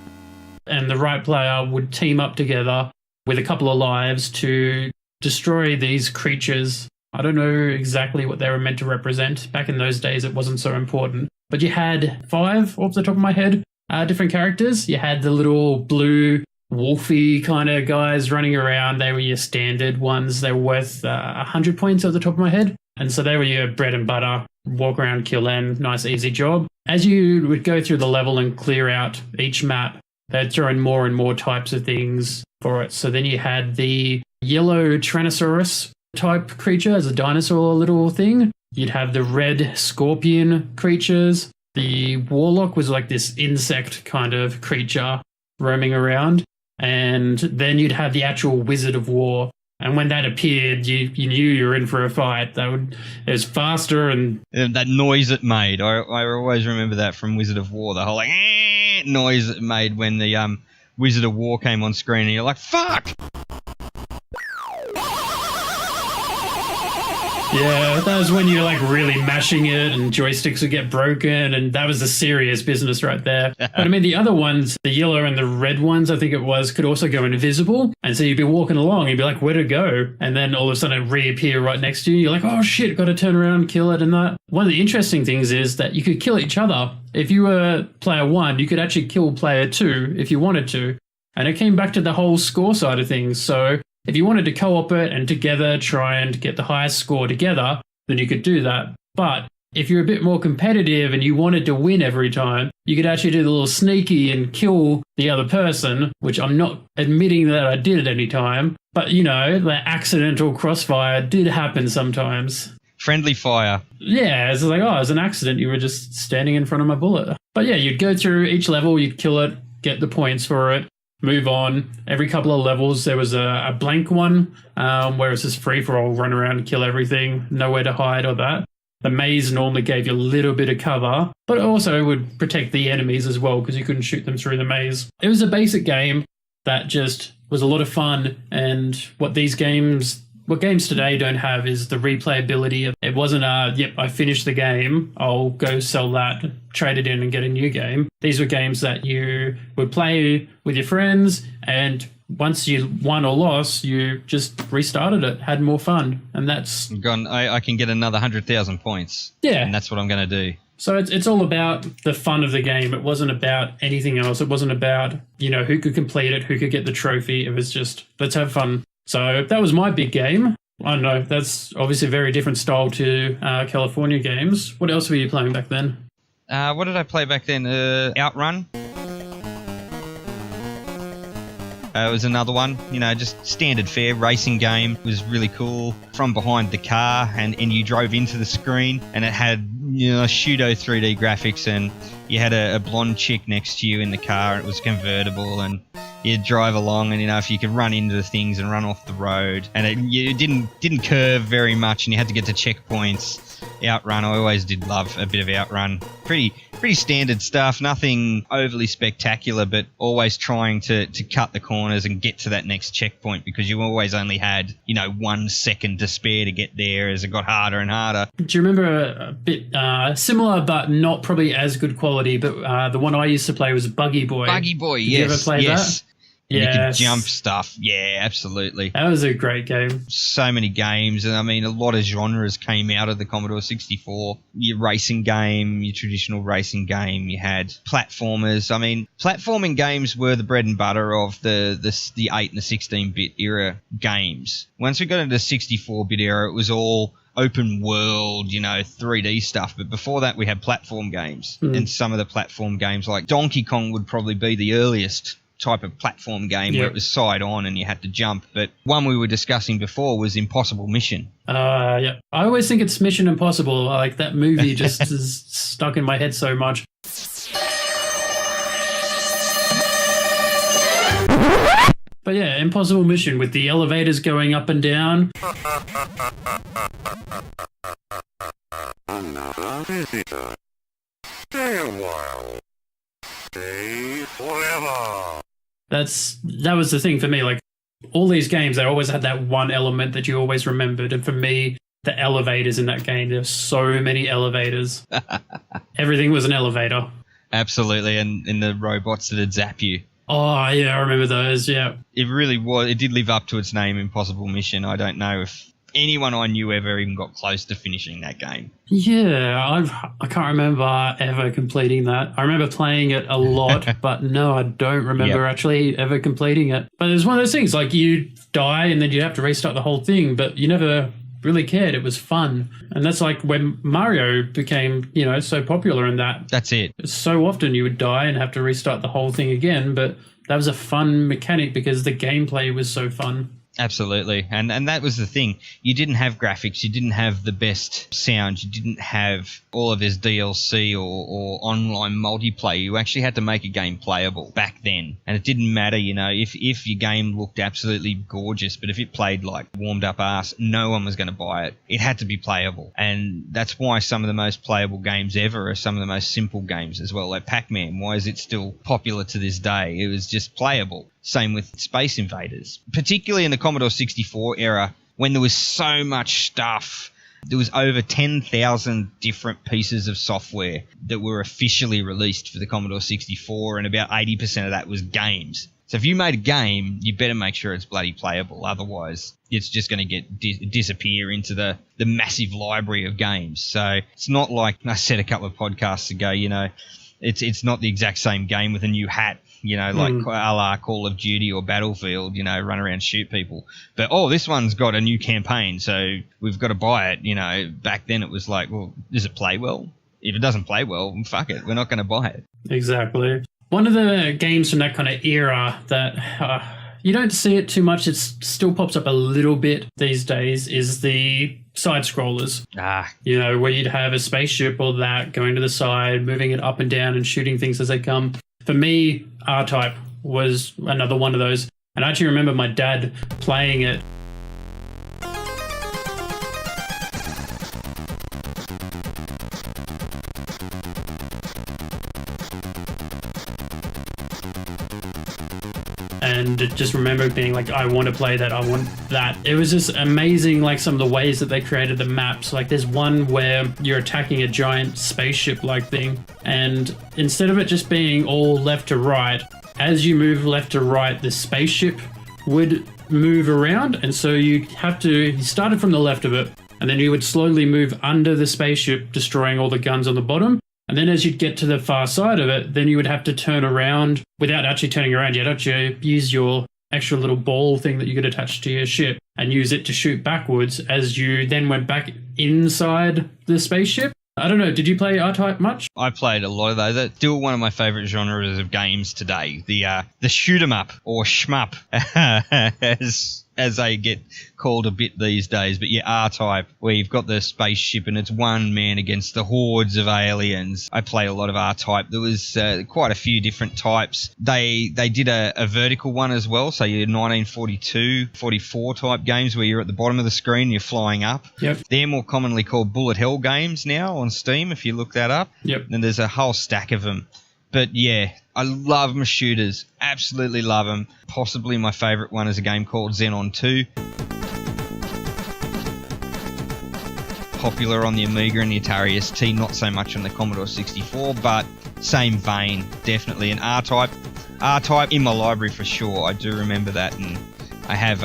[SPEAKER 1] and the right player would team up together with a couple of lives to destroy these creatures. I don't know exactly what they were meant to represent. Back in those days, it wasn't so important. But you had 5, off the top of my head, different characters. You had the little blue wolfy kind of guys running around. They were your standard ones. They were worth 100 points off the top of my head. And so they were your bread and butter, walk around, kill them, nice easy job. As you would go through the level and clear out each map, they'd throw in more and more types of things for it. So then you had the yellow Tyrannosaurus type creature as a dinosaur little thing. You'd have the red scorpion creatures. The warlock was like this insect kind of creature roaming around. And then you'd have the actual Wizard of War. And when that appeared, you knew you were in for a fight. It was faster and
[SPEAKER 2] that noise it made. I always remember that from Wizard of War. The whole like noise it made when the Wizard of War came on screen, and you're like, "Fuck!"
[SPEAKER 1] Yeah, that was when you're like really mashing it and joysticks would get broken, and that was the serious business right there. But I mean, the other ones, the yellow and the red ones, I think it was, could also go invisible. And so you'd be walking along, you'd be like, where'd it go? And then all of a sudden it reappear right next to you. You're like, oh shit, got to turn around and kill it and that. One of the interesting things is that you could kill each other. If you were player 1, you could actually kill player 2 if you wanted to. And it came back to the whole score side of things. So if you wanted to co-op it and together try and get the highest score together, then you could do that. But if you're a bit more competitive and you wanted to win every time, you could actually do the little sneaky and kill the other person, which I'm not admitting that I did at any time. But, you know, the accidental crossfire did happen sometimes.
[SPEAKER 2] Friendly fire.
[SPEAKER 1] Yeah, it's like, oh, it was an accident. You were just standing in front of my bullet. But yeah, you'd go through each level, you'd kill it, get the points for it, move on. Every couple of levels, there was a blank one, where it's just free for all, run around and kill everything, nowhere to hide or that. The maze normally gave you a little bit of cover, but also would protect the enemies as well because you couldn't shoot them through the maze. It was a basic game that just was a lot of fun, and what these games what games today don't have is the replayability. It wasn't yep, I finished the game, I'll go sell that, trade it in and get a new game. These were games that you would play with your friends, and once you won or lost, you just restarted it, had more fun. And that's...
[SPEAKER 3] I can get another 100,000 points.
[SPEAKER 1] Yeah.
[SPEAKER 3] And that's what I'm going to do.
[SPEAKER 1] So it's all about the fun of the game. It wasn't about anything else. It wasn't about, who could complete it, who could get the trophy. It was just, let's have fun. So that was my big game. I don't know, that's obviously a very different style to California games. What else were you playing back then?
[SPEAKER 3] What did I play back then? Outrun. It was another one, just standard fare racing game. It was really cool. From behind the car, and you drove into the screen, and it had pseudo 3D graphics, and you had a blonde chick next to you in the car, and it was convertible, and you'd drive along, and if you could run into the things and run off the road, and it didn't curve very much, and you had to get to checkpoints. Outrun, I always did love a bit of Outrun. Pretty standard stuff, nothing overly spectacular, but always trying to cut the corners and get to that next checkpoint, because you always only had 1 second to spare to get there as it got harder and harder.
[SPEAKER 1] Do you remember a bit similar but not probably as good quality, but the one I used to play was Buggy Boy?
[SPEAKER 3] Buggy Boy,
[SPEAKER 1] Did
[SPEAKER 3] yes.
[SPEAKER 1] you ever play that?
[SPEAKER 3] And
[SPEAKER 1] Yes.
[SPEAKER 3] you could jump stuff. Yeah, absolutely.
[SPEAKER 1] That was a great game.
[SPEAKER 3] So many games, and a lot of genres came out of the Commodore 64. Your racing game, your traditional racing game, you had platformers. Platforming games were the bread and butter of the 8 and the 16-bit era games. Once we got into the 64-bit era, it was all open world, 3D stuff. But before that, we had platform games. And some of the platform games, like Donkey Kong, would probably be the earliest type of platform game where it was side on and you had to jump. But one we were discussing before was Impossible Mission.
[SPEAKER 1] Yeah. I always think it's Mission Impossible. Like, that movie just is stuck in my head so much. But yeah, Impossible Mission with the elevators going up and down.
[SPEAKER 4] Another visitor. Stay a while. Stay forever.
[SPEAKER 1] That was the thing for me. Like, all these games, they always had that one element that you always remembered. And for me, the elevators in that game, there's so many elevators. Everything was an elevator.
[SPEAKER 3] Absolutely, and the robots that'd zap you.
[SPEAKER 1] Oh, yeah, I remember those, yeah.
[SPEAKER 3] It really was. It did live up to its name, Impossible Mission. I don't know if anyone I knew ever even got close to finishing that game.
[SPEAKER 1] Yeah, I can't remember ever completing that. I remember playing it a lot, but no, I don't remember actually ever completing it. But it's one of those things, like, you die and then you have to restart the whole thing, but you never really cared. It was fun. And that's like when Mario became, so popular in that.
[SPEAKER 3] That's it.
[SPEAKER 1] So often you would die and have to restart the whole thing again, but that was a fun mechanic because the gameplay was so fun.
[SPEAKER 3] Absolutely. And that was the thing. You didn't have graphics. You didn't have the best sound. You didn't have all of this DLC or online multiplayer. You actually had to make a game playable back then. And it didn't matter, if your game looked absolutely gorgeous, but if it played like warmed up ass, no one was going to buy it. It had to be playable. And that's why some of the most playable games ever are some of the most simple games as well. Like Pac-Man, why is it still popular to this day? It was just playable. Same with Space Invaders, particularly in the Commodore 64 era when there was so much stuff. There was over 10,000 different pieces of software that were officially released for the Commodore 64, and about 80% of that was games. So if you made a game, you better make sure it's bloody playable. Otherwise, it's just going to get disappear into the massive library of games. So it's not like I said a couple of podcasts ago, it's not the exact same game with a new hat. Like a la Call of Duty or Battlefield, run around, shoot people. But, this one's got a new campaign, so we've got to buy it. Back then it was like, well, does it play well? If it doesn't play well, fuck it, we're not going to buy it. Exactly.
[SPEAKER 1] One of the games from that kind of era that you don't see it too much, it still pops up a little bit these days, is the side-scrollers. Where you'd have a spaceship or that going to the side, moving it up and down and shooting things as they come. For me, R-Type was another one of those. And I actually remember my dad playing it. and just remember being like, I want to play that, I want that. It was just amazing, like some of the ways that they created the maps. Like there's one where you're attacking a giant spaceship-like thing, and instead of it just being all left to right, as you move left to right, the spaceship would move around, and so you started from the left of it, and then you would slowly move under the spaceship, destroying all the guns on the bottom. And then as you'd get to the far side of it, then you would have to turn around without actually turning around. You'd actually use your extra little ball thing that you could attach to your ship and use it to shoot backwards as you then went back inside the spaceship. I don't know, did you play R-Type much?
[SPEAKER 3] I played a lot of those. That's still one of my favourite genres of games today. The shoot 'em up, or shmup, as they get called a bit these days. But yeah, R-Type, where you've got the spaceship and it's one man against the hordes of aliens. I played a lot of R-Type. There was quite a few different types. They did a vertical one as well, so your 1942, 44 type games where you're at the bottom of the screen, you're flying up.
[SPEAKER 1] Yep.
[SPEAKER 3] They're more commonly called bullet hell games now on Steam, if you look that up.
[SPEAKER 1] Yep.
[SPEAKER 3] And there's a whole stack of them. But yeah, I love my shooters. Absolutely love them. Possibly my favourite one is a game called Xenon 2. Popular on the Amiga and the Atari ST, not so much on the Commodore 64, but same vein, definitely. And R-Type in my library for sure. I do remember that, and I have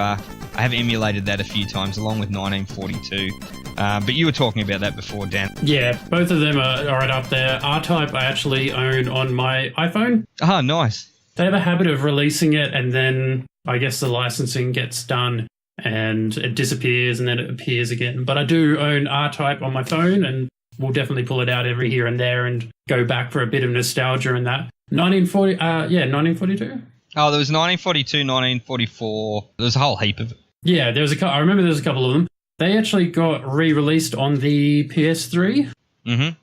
[SPEAKER 3] emulated that a few times along with 1942. But you were talking about that before, Dan.
[SPEAKER 1] Yeah, both of them are right up there. R-Type I actually own on my iPhone.
[SPEAKER 3] Ah, nice.
[SPEAKER 1] They have a habit of releasing it, and then I guess the licensing gets done and it disappears and then it appears again. But I do own R-Type on my phone, and we'll definitely pull it out every here and there and go back for a bit of nostalgia and that. 1942?
[SPEAKER 3] Oh, there was 1942, 1944. There was a whole heap of it.
[SPEAKER 1] Yeah, I remember there was a couple of them. They actually got re-released on the PS3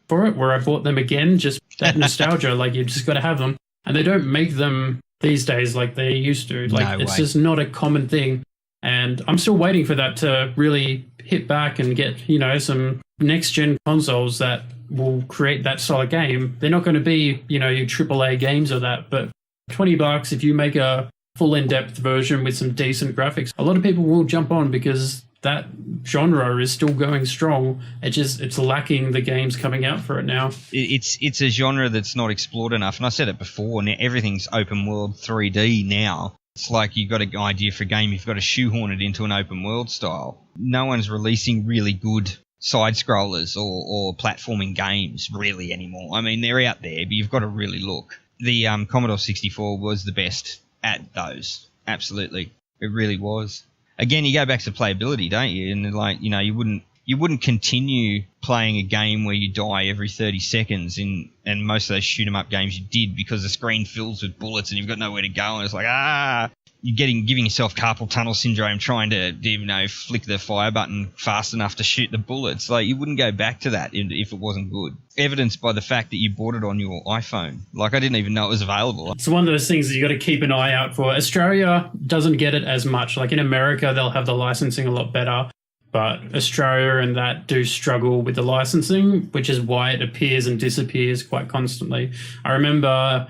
[SPEAKER 1] for it, where I bought them again, just that nostalgia, like you just got to have them. And they don't make them these days like they used to. Like it's just not a common thing. And I'm still waiting for that to really hit back and get, some next-gen consoles that will create that style of game. They're not going to be, your AAA games or that, but $20 if you make a full in-depth version with some decent graphics, a lot of people will jump on because that genre is still going strong. It's lacking the games coming out for it now.
[SPEAKER 3] It's a genre that's not explored enough. And I said it before, now everything's open world 3D now. It's like you've got an idea for a game, you've got to shoehorn it into an open world style. No one's releasing really good side-scrollers or platforming games really anymore. I mean, they're out there, but you've got to really look. The Commodore 64 was the best at those. Absolutely. It really was. Again, you go back to playability, don't you? And you wouldn't continue playing a game where you die every 30 seconds. And most of those shoot 'em up games you did because the screen fills with bullets and you've got nowhere to go. And it's like, you're giving yourself carpal tunnel syndrome trying to, flick the fire button fast enough to shoot the bullets. Like, you wouldn't go back to that if it wasn't good. Evidenced by the fact that you bought it on your iPhone. Like, I didn't even know it was available.
[SPEAKER 1] It's one of those things that you got to keep an eye out for. Australia doesn't get it as much. Like in America, they'll have the licensing a lot better. But Australia and that do struggle with the licensing, which is why it appears and disappears quite constantly. I remember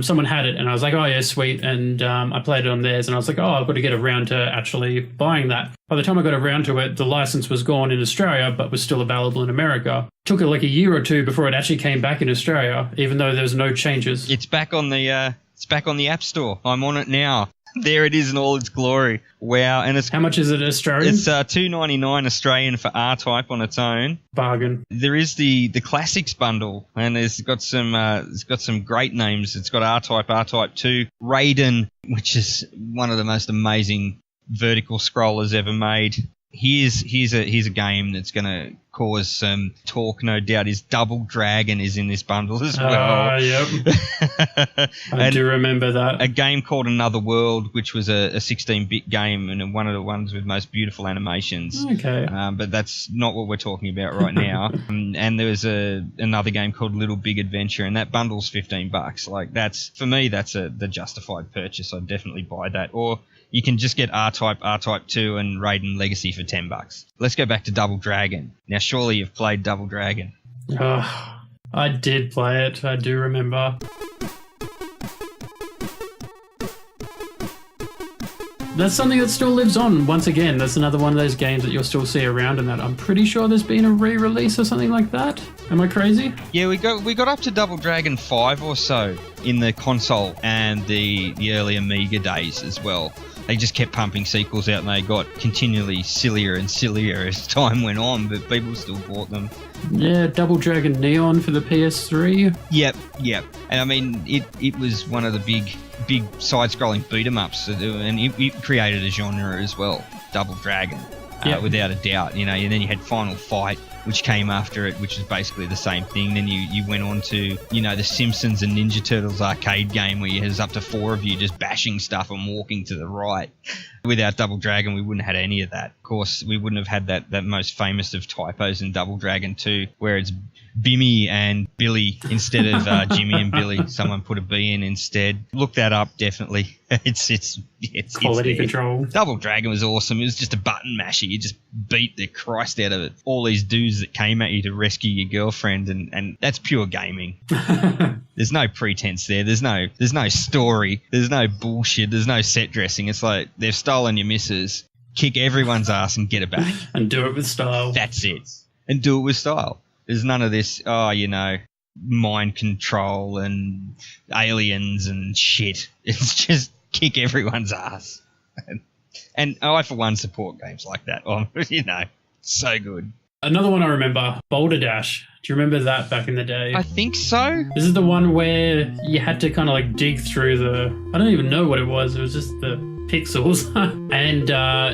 [SPEAKER 1] someone had it and I was like, oh yeah, sweet. And I played it on theirs and I was like, oh, I've got to get around to actually buying that. By the time I got around to it, the license was gone in Australia, but was still available in America. Took it like a year or two before it actually came back in Australia, even though there was no changes.
[SPEAKER 3] It's back on the App Store. I'm on it now. There it is in all its glory. Wow. And
[SPEAKER 1] how much is it Australian?
[SPEAKER 3] It's $2.99 Australian for R-Type on its own.
[SPEAKER 1] Bargain.
[SPEAKER 3] There is the classics bundle, and it's got some great names. It's got R-Type, R-Type 2, Raiden, which is one of the most amazing vertical scrollers ever made. Here's a game that's going to cause some talk, no doubt. Is Double Dragon is in this bundle as well.
[SPEAKER 1] Yep. I do remember that.
[SPEAKER 3] A game called Another World, which was a 16-bit game and one of the ones with most beautiful animations.
[SPEAKER 1] Okay.
[SPEAKER 3] But that's not what we're talking about right now. And there was another game called Little Big Adventure, and that bundle's $15. Like, for me, that's the justified purchase. I'd definitely buy that. Or you can just get R-Type, R-Type 2, and Raiden Legacy for $10. Let's go back to Double Dragon. Now, surely you've played Double Dragon.
[SPEAKER 1] I did play it. I do remember. That's something that still lives on. Once again, that's another one of those games that you'll still see around, and that I'm pretty sure there's been a re-release or something like that. Am I crazy?
[SPEAKER 3] Yeah, we got up to Double Dragon 5 or so in the console and the early Amiga days as well. They just kept pumping sequels out, and they got continually sillier and sillier as time went on, but people still bought them.
[SPEAKER 1] Yeah, Double Dragon Neon for the PS3.
[SPEAKER 3] Yep. And I mean, it was one of the big side-scrolling beat-em-ups, and it created a genre as well, Double Dragon, without a doubt. You know, and then you had Final Fight, which came after it, which is basically the same thing. Then you went on to, you know, the Simpsons and Ninja Turtles arcade game where you had up to 4 of you just bashing stuff and walking to the right. Without Double Dragon, we wouldn't have had any of that. Of course, we wouldn't have had that most famous of typos in Double Dragon 2, where it's Bimmy and Billy instead of Jimmy and Billy. Someone put a B in instead. Look that up, definitely. It's
[SPEAKER 1] Quality control.
[SPEAKER 3] Double Dragon was awesome. It was just a button masher. You just beat the Christ out of it. All these dudes that came at you to rescue your girlfriend, and that's pure gaming. There's no pretense there. There's no story. There's no bullshit. There's no set dressing. It's like they've stolen your missus. Kick everyone's ass and get it back.
[SPEAKER 1] And do it with style.
[SPEAKER 3] That's it. And do it with style. There's none of this, mind control and aliens and shit. It's just kick everyone's ass. And I, for one, support games like that. So good.
[SPEAKER 1] Another one I remember, Boulder Dash. Do you remember that back in the day?
[SPEAKER 3] I think so.
[SPEAKER 1] This is the one where you had to kind of like dig through I don't even know what it was. It was just the pixels. And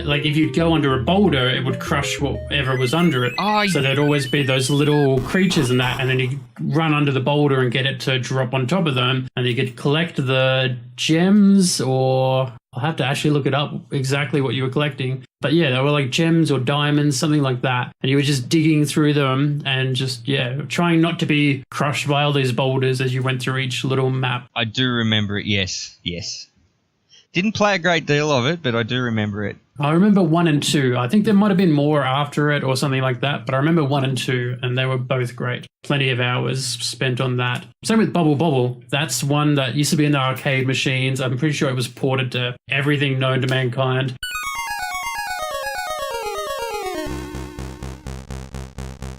[SPEAKER 1] like if you'd go under a boulder, it would crush whatever was under it.
[SPEAKER 3] Oh,
[SPEAKER 1] so there'd always be those little creatures and that. And then you run under the boulder and get it to drop on top of them. And you could collect the gems, or I'll have to actually look it up exactly what you were collecting. But yeah, they were like gems or diamonds, something like that. And you were just digging through them and just, trying not to be crushed by all these boulders as you went through each little map.
[SPEAKER 3] I do remember it, yes. Didn't play a great deal of it, but I do remember it.
[SPEAKER 1] I remember 1 and 2. I think there might have been more after it or something like that, but I remember 1 and 2, and they were both great. Plenty of hours spent on that. Same with Bubble Bobble. That's one that used to be in the arcade machines. I'm pretty sure it was ported to everything known to mankind.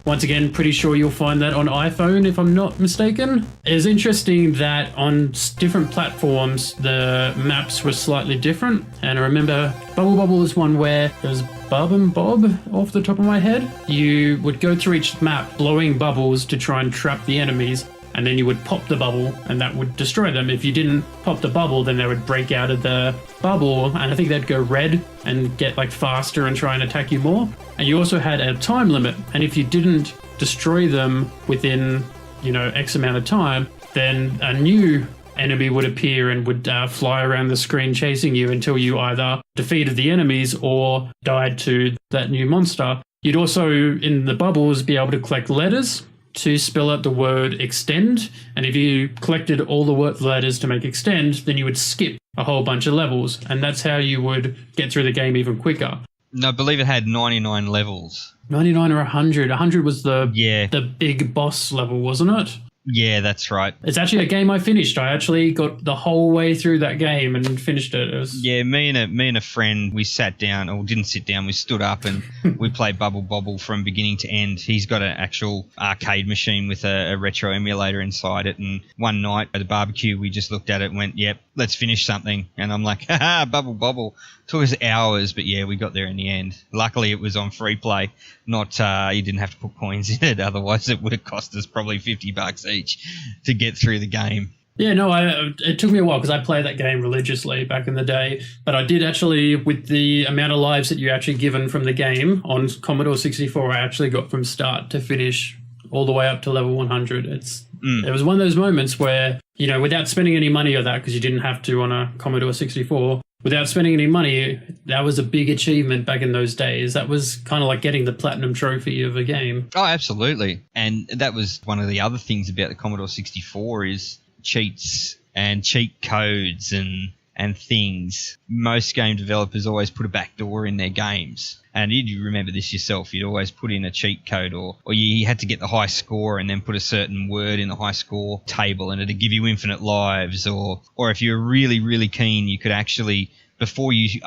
[SPEAKER 1] Once again, pretty sure you'll find that on iPhone, if I'm not mistaken. It's interesting that on different platforms, the maps were slightly different. And I remember Bubble Bobble is one where there's Bub and Bob off the top of my head. You would go through each map blowing bubbles to try and trap the enemies. And then you would pop the bubble and that would destroy them. If you didn't pop the bubble, then they would break out of the bubble and I think they'd go red and get like faster and try and attack you more. And you also had a time limit. And if you didn't destroy them within, X amount of time, then a new enemy would appear and would fly around the screen chasing you until you either defeated the enemies or died to that new monster. You'd also, in the bubbles, be able to collect letters to spell out the word extend, and if you collected all the letters to make extend, then you would skip a whole bunch of levels, and that's how you would get through the game even quicker.
[SPEAKER 3] No, I believe it had 99 levels.
[SPEAKER 1] 99 or 100. 100 was the big boss level, wasn't it?
[SPEAKER 3] Yeah, that's right.
[SPEAKER 1] It's actually a game I finished. I actually got the whole way through that game and finished it.
[SPEAKER 3] Yeah, me and a friend, we sat down, or didn't sit down, we stood up and we played Bubble Bobble from beginning to end. He's got an actual arcade machine with a retro emulator inside it, and one night at the barbecue we just looked at it and went, yep, let's finish something. And I'm like, haha, Bubble Bobble. Took us hours, but yeah, we got there in the end. Luckily it was on free play, not you didn't have to put coins in it, otherwise it would have cost us probably $50 each to get through the game.
[SPEAKER 1] Yeah, no, it took me a while because I played that game religiously back in the day, but I did actually, with the amount of lives that you actually given from the game on Commodore 64, I actually got from start to finish all the way up to level 100. It was one of those moments where, without spending any money on that, because you didn't have to on a Commodore 64, without spending any money, that was a big achievement back in those days. That was kind of like getting the platinum trophy of a game.
[SPEAKER 3] Oh, absolutely. And that was one of the other things about the Commodore 64 is cheats and cheat codes and things. Most game developers always put a backdoor in their games. And you remember this yourself. You'd always put in a cheat code or you had to get the high score and then put a certain word in the high score table and it'd give you infinite lives. Or if you were really, really keen, you could actually before you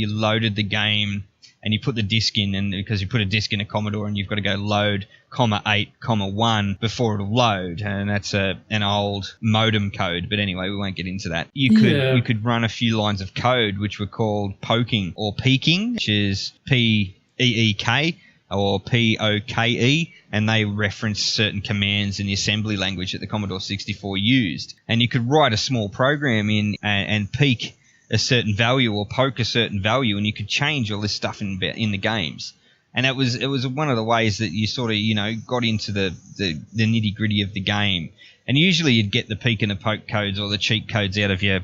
[SPEAKER 3] loaded the game and you put the disc in, and because you put a disc in a Commodore and you've got to go load, 8, 1 before it'll load, and that's an old modem code. But anyway, we won't get into that. You could run a few lines of code which were called poking or peeking, which is PEEK or POKE, and they reference certain commands in the assembly language that the Commodore 64 used. And you could write a small program in and peek a certain value or poke a certain value, and you could change all this stuff in the games. And it was one of the ways that you sort of, got into the nitty-gritty of the game. And usually you'd get the peek and the poke codes or the cheat codes out of your,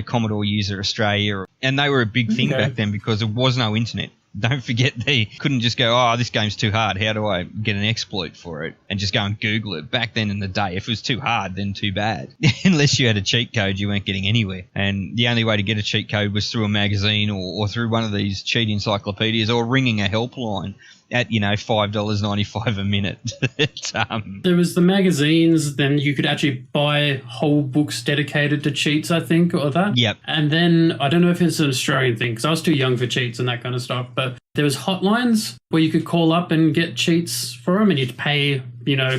[SPEAKER 3] Commodore User Australia. And they were a big thing back then because there was no internet. Don't forget they couldn't just go, oh, this game's too hard. How do I get an exploit for it? And just go and Google it. Back then in the day, if it was too hard, then too bad. Unless you had a cheat code, you weren't getting anywhere. And the only way to get a cheat code was through a magazine or through one of these cheat encyclopedias or ringing a helpline at, $5.95 a minute.
[SPEAKER 1] There was the magazines, then you could actually buy whole books dedicated to cheats, I think, or that.
[SPEAKER 3] Yep.
[SPEAKER 1] And then, I don't know if it's an Australian thing, because I was too young for cheats and that kind of stuff, but there was hotlines where you could call up and get cheats for them, and you'd pay,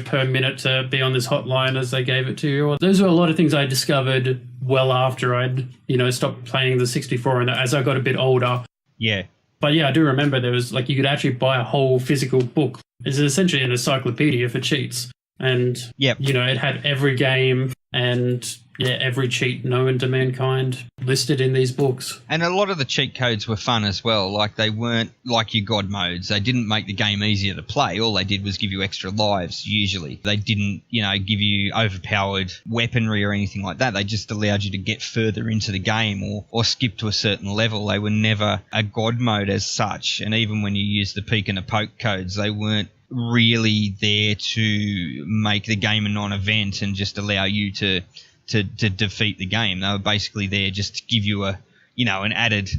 [SPEAKER 1] per minute to be on this hotline as they gave it to you. Those were a lot of things I discovered well after I'd, stopped playing the 64 and as I got a bit older.
[SPEAKER 3] Yeah.
[SPEAKER 1] But yeah, I do remember there was, you could actually buy a whole physical book. It's essentially an encyclopedia for cheats. And, it had every game and, every cheat known to mankind listed in these books.
[SPEAKER 3] And a lot of the cheat codes were fun as well. Like, they weren't like your God modes. They didn't make the game easier to play. All they did was give you extra lives, usually. They didn't, give you overpowered weaponry or anything like that. They just allowed you to get further into the game or skip to a certain level. They were never a God mode as such. And even when you used the peek and the poke codes, they weren't really there to make the game a non-event and just allow you to defeat the game. They were basically there just to give you an added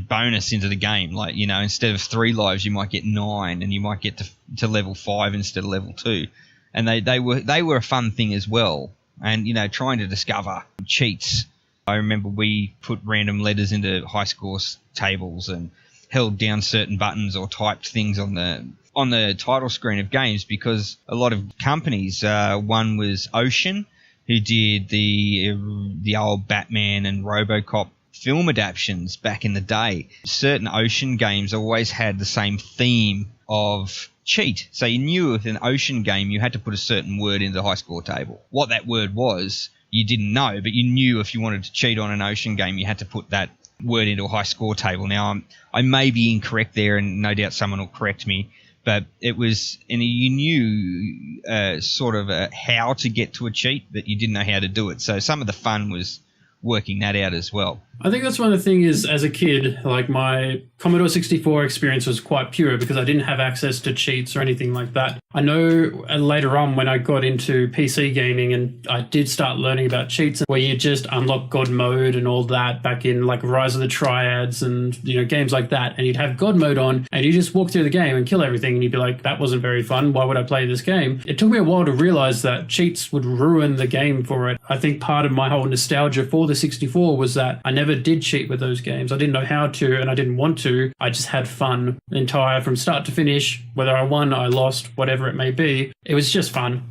[SPEAKER 3] bonus into the game. Like, instead of 3 lives, you might get 9, and you might get to level 5 instead of level 2. And they were a fun thing as well. And, trying to discover cheats. I remember we put random letters into high score tables and held down certain buttons or typed things on the title screen of games, because a lot of companies, one was Ocean, who did the old Batman and RoboCop film adaptions back in the day. Certain Ocean games always had the same theme of cheat. So you knew with an Ocean game you had to put a certain word into the high score table. What that word was, you didn't know, but you knew if you wanted to cheat on an Ocean game, you had to put that word into a high score table. Now, I may be incorrect there, and no doubt someone will correct me, but it was, and you knew how to get to a cheat, but you didn't know how to do it. So some of the fun was working that out as well.
[SPEAKER 1] I think that's one of the things as a kid, my Commodore 64 experience was quite pure because I didn't have access to cheats or anything like that. I know later on when I got into PC gaming and I did start learning about cheats where you just unlock God mode and all that back in Rise of the Triads and, games like that. And you'd have God mode on and you just walk through the game and kill everything. And you'd be like, that wasn't very fun. Why would I play this game? It took me a while to realize that cheats would ruin the game for it. I think part of my whole nostalgia for the 64 was that I never did cheat with those games. I didn't know how to, and I didn't want to. I just had fun entire from start to finish. Whether I won, I lost, whatever it may be. It was just fun.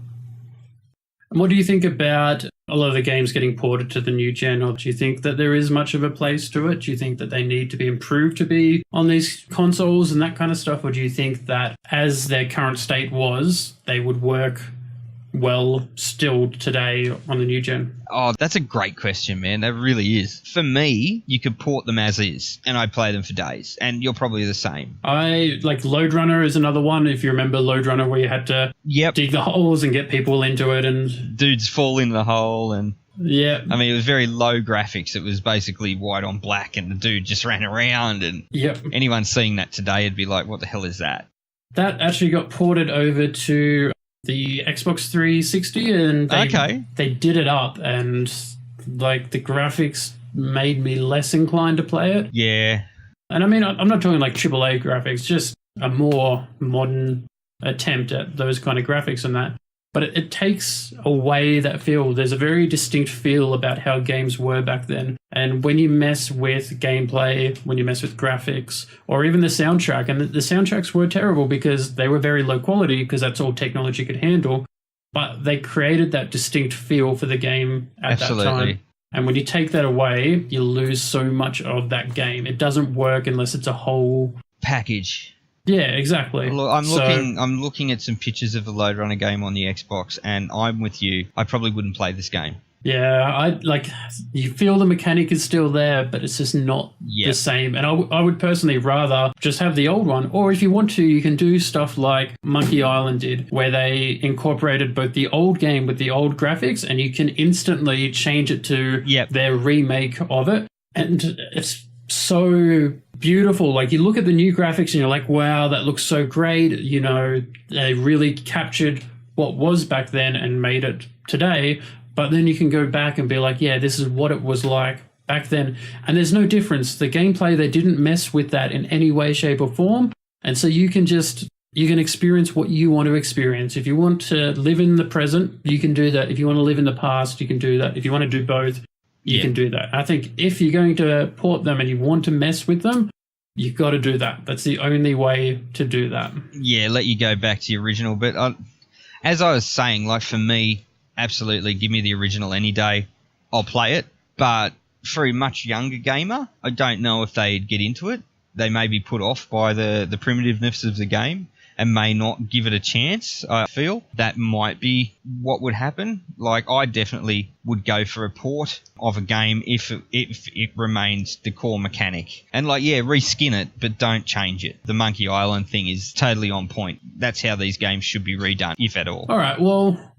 [SPEAKER 1] And what do you think about a lot of the games getting ported to the new gen? Or do you think that there is much of a place to it? Do you think that they need to be improved to be on these consoles and that kind of stuff? Or do you think that as their current state was, they would work well still today on the new gen?
[SPEAKER 3] Oh, that's a great question, man. That really is. For me, you could port them as is, and I'd play them for days, and you're probably the same.
[SPEAKER 1] Load Runner is another one, if you remember Load Runner, where you had to dig the holes and get people into it, and
[SPEAKER 3] dudes fall in the hole, and
[SPEAKER 1] yeah.
[SPEAKER 3] I mean, it was very low graphics. It was basically white on black, and the dude just ran around, and anyone seeing that today would be like, what the hell is that? That
[SPEAKER 1] actually got ported over to the Xbox 360, and they did it up, and the graphics made me less inclined to play it.
[SPEAKER 3] Yeah.
[SPEAKER 1] And I mean, I'm not talking AAA graphics, just a more modern attempt at those kind of graphics and that. but it takes away that feel. There's a very distinct feel about how games were back then. And when you mess with gameplay, when you mess with graphics, or even the soundtrack, and the soundtracks were terrible because they were very low quality because that's all technology could handle, but they created that distinct feel for the game at that time. And when you take that away, you lose so much of that game. It doesn't work unless it's a whole
[SPEAKER 3] package.
[SPEAKER 1] Yeah, exactly.
[SPEAKER 3] Look, I'm looking at some pictures of the Lode Runner game on the Xbox, and I'm with you. I probably wouldn't play this game.
[SPEAKER 1] Yeah, you feel the mechanic is still there, but it's just not the same. And I would personally rather just have the old one. Or if you want to, you can do stuff like Monkey Island did, where they incorporated both the old game with the old graphics, and you can instantly change it to their remake of it. And it's so beautiful. Like, you look at the new graphics and you're like, wow, that looks so great. You know, they really captured what was back then and made it today. But then you can go back and be like, yeah, this is what it was like back then. And there's no difference. The gameplay, they didn't mess with that in any way, shape, or form. And so you can experience what you want to experience. If you want to live in the present, you can do that. If you want to live in the past, you can do that. If you want to do both, you can do that. I think if you're going to port them and you want to mess with them, you've got to do that. That's the only way to do that. Yeah,
[SPEAKER 3] let you go back to the original. But as I was saying, like, for me, absolutely, give me the original any day. I'll play it. But for a much younger gamer, I don't know if they'd get into it. They may be put off by the primitiveness of the game and may not give it a chance. I feel that might be what would happen. Like, I definitely would go for a port of a game if it remains the core mechanic. And, like, yeah, reskin it, but don't change it. The Monkey Island thing is totally on point. That's how these games should be redone, if at all.
[SPEAKER 1] All right, well,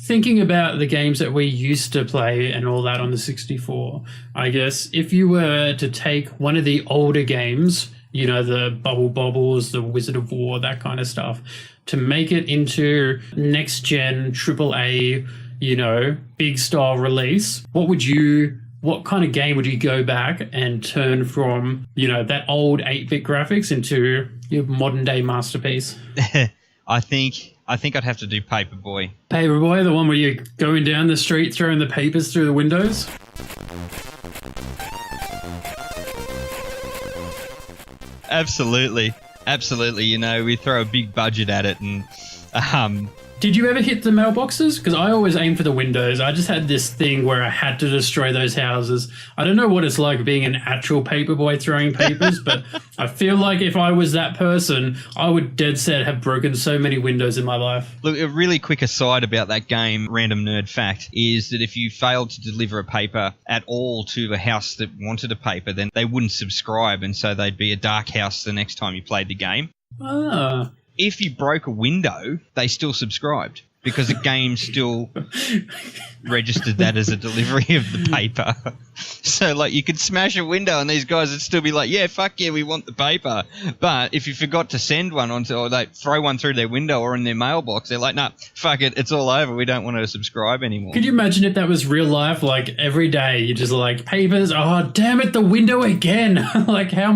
[SPEAKER 1] thinking about the games that we used to play and all that on the 64, I guess if you were to take one of the older games, you know, the Bubble Bobbles, the Wizard of War, that kind of stuff, to make it into next-gen AAA, you know, big style release, what kind of game would you go back and turn from, you know, that old 8-bit graphics into your modern-day masterpiece?
[SPEAKER 3] I think I'd have to do Paperboy.
[SPEAKER 1] Paperboy, the one where you're going down the street throwing the papers through the windows?
[SPEAKER 3] Absolutely. You know, we throw a big budget at it, and
[SPEAKER 1] Did you ever hit the mailboxes? Because I always aimed for the windows. I just had this thing where I had to destroy those houses. I don't know what it's like being an actual paperboy throwing papers, but I feel like if I was that person, I would dead set have broken so many windows in my life.
[SPEAKER 3] Look, a really quick aside about that game, random nerd fact, is that if you failed to deliver a paper at all to a house that wanted a paper, then they wouldn't subscribe, and so they'd be a dark house the next time you played the game.
[SPEAKER 1] Ah.
[SPEAKER 3] If you broke a window, they still subscribed because the game still registered that as a delivery of the paper. So, like, you could smash a window and these guys would still be like, yeah, fuck yeah, we want the paper. But if you forgot to send one or they throw one through their window or in their mailbox, they're like, nah, fuck it, it's all over. We don't want to subscribe anymore.
[SPEAKER 1] Could you imagine if that was real life? Like, every day you're just like, papers, oh, damn it, the window again. Like, how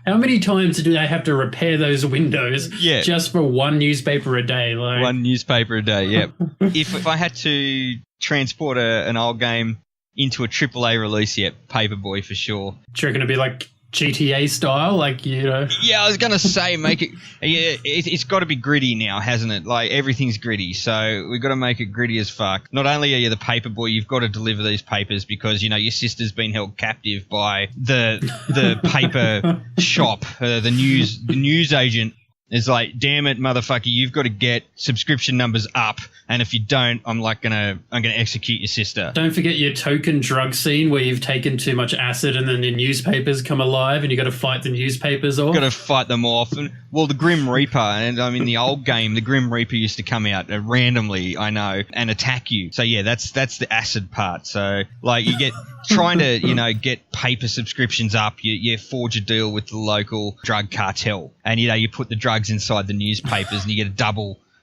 [SPEAKER 1] many times do they have to repair those windows just for one newspaper a day? Like,
[SPEAKER 3] one newspaper a day, yeah. If I had to transport an old game into a AAA release, Paperboy for sure.
[SPEAKER 1] Do you reckon it'd be like GTA style? Like, you know?
[SPEAKER 3] Yeah, I was going to say, make it... Yeah, it's got to be gritty now, hasn't it? Like, everything's gritty, so we've got to make it gritty as fuck. Not only are you the paperboy, you've got to deliver these papers because, you know, your sister's been held captive by the paper shop, the news agent. It's like, damn it, motherfucker, you've got to get subscription numbers up, and if you don't, I'm gonna execute your sister.
[SPEAKER 1] Don't forget your token drug scene where you've taken too much acid and then the newspapers come alive and you got to fight the newspapers off.
[SPEAKER 3] Got to fight them off. And, well, the Grim Reaper, and I mean the old game, the Grim Reaper used to come out randomly, I know, and attack you. So yeah, that's the acid part. So like you get trying to, you know, get paper subscriptions up, you forge a deal with the local drug cartel, and you know you put the drugs inside the newspapers and you get a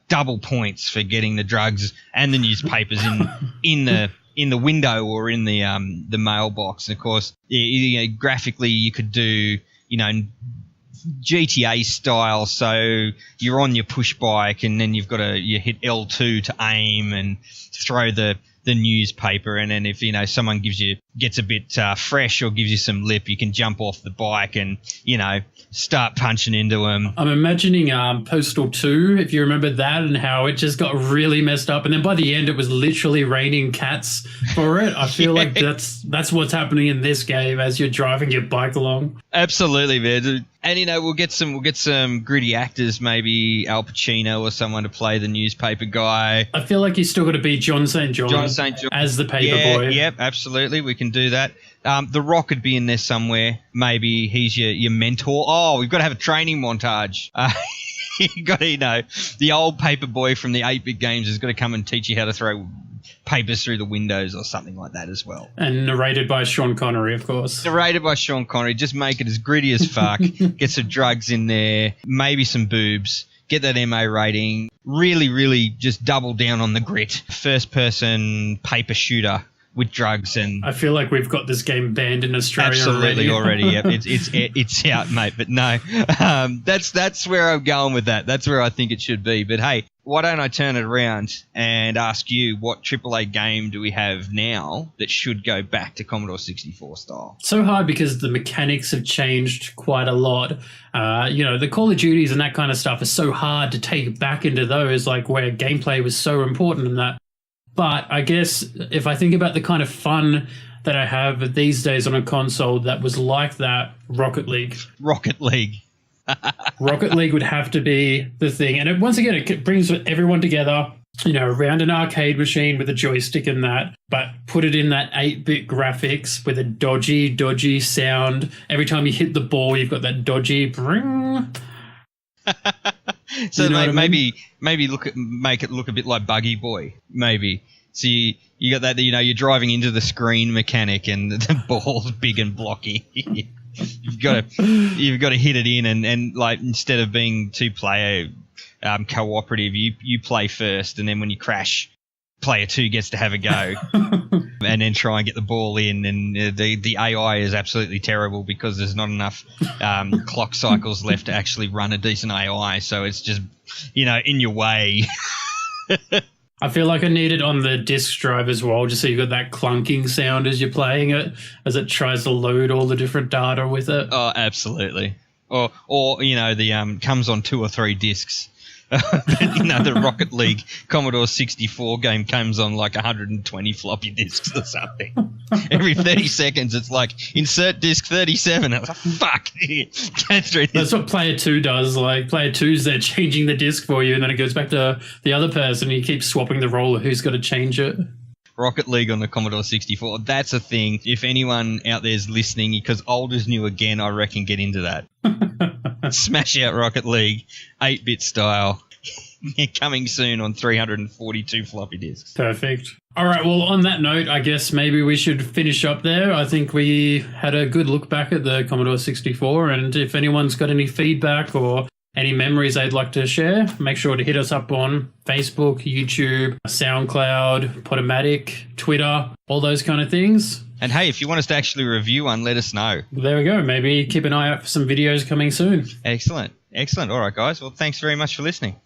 [SPEAKER 3] double points for getting the drugs and the newspapers in the window or in the mailbox. And of course, you know, graphically you could do, you know,
[SPEAKER 2] GTA style. So you're on your push bike, and then you hit L2 to aim and throw the newspaper, and then if someone gets a bit fresh or gives you some lip, you can jump off the bike and start punching into them.
[SPEAKER 1] I'm imagining Postal 2, if you remember that, and how it just got really messed up, and then by the end it was literally raining cats for it. I feel like that's what's happening in this game as you're driving your bike along.
[SPEAKER 2] Absolutely, man. And we'll get some gritty actors, maybe Al Pacino or someone to play the newspaper guy.
[SPEAKER 1] I feel like you still got to be John St. John as the paper boy.
[SPEAKER 2] Yep, absolutely. We can do that. The Rock could be in there somewhere. Maybe he's your mentor. Oh, we've got to have a training montage. You got to, the old paper boy from the 8-bit games has got to come and teach you how to throw papers through the windows or something like that as well.
[SPEAKER 1] And narrated by Sean Connery, of course.
[SPEAKER 2] Narrated by Sean Connery. Just make it as gritty as fuck. Get some drugs in there. Maybe some boobs. Get that MA rating. Really, really just double down on the grit. First-person paper shooter with drugs, and
[SPEAKER 1] I feel like we've got this game banned in Australia.
[SPEAKER 2] Absolutely already. Yep, it's out, mate. But no, that's where I'm going with that. That's where I think it should be. But hey, why don't I turn it around and ask you, what AAA game do we have now that should go back to Commodore 64 style?
[SPEAKER 1] So hard because the mechanics have changed quite a lot. The Call of Duties and that kind of stuff is so hard to take back into those, like where gameplay was so important in that. But I guess if I think about the kind of fun that I have these days on a console that was like that, Rocket League.
[SPEAKER 2] Rocket League.
[SPEAKER 1] Rocket League would have to be the thing. And once again, it brings everyone together, around an arcade machine with a joystick and that, but put it in that 8-bit graphics with a dodgy sound. Every time you hit the ball, you've got that dodgy bring.
[SPEAKER 2] So maybe make it look a bit like Buggy Boy, maybe. So you got that, you're driving into the screen mechanic and the ball's big and blocky. You've got to hit it in, and like, instead of being two-player cooperative, you play first, and then when you crash, player 2 gets to have a go. And then try and get the ball in, and the AI is absolutely terrible because there's not enough clock cycles left to actually run a decent AI, so it's just in your way.
[SPEAKER 1] I feel like I need it on the disc drive as well, just so you got that clunking sound as you're playing it, as it tries to load all the different data with it.
[SPEAKER 2] Oh, absolutely. Or the comes on 2 or 3 discs. The Rocket League Commodore 64 game comes on like 120 floppy disks or something. Every 30 seconds, it's like, insert disc 37. It's like, fuck.
[SPEAKER 1] That's what Player 2 does. Like, Player 2's there changing the disc for you, and then it goes back to the other person, and you keep swapping the role of who's got to change it.
[SPEAKER 2] Rocket League on the Commodore 64. That's a thing. If anyone out there is listening, because old is new again, I reckon get into that. Smash out Rocket League, 8-bit style. Coming soon on 342 floppy disks.
[SPEAKER 1] Perfect. All right, well, on that note, I guess maybe we should finish up there. I think we had a good look back at the Commodore 64, and if anyone's got any feedback or any memories they'd like to share, make sure to hit us up on Facebook, YouTube, SoundCloud, Podomatic, Twitter, all those kind of things.
[SPEAKER 2] And hey, if you want us to actually review one, let us know.
[SPEAKER 1] There we go. Maybe keep an eye out for some videos coming soon.
[SPEAKER 2] Excellent. All right, guys. Well, thanks very much for listening.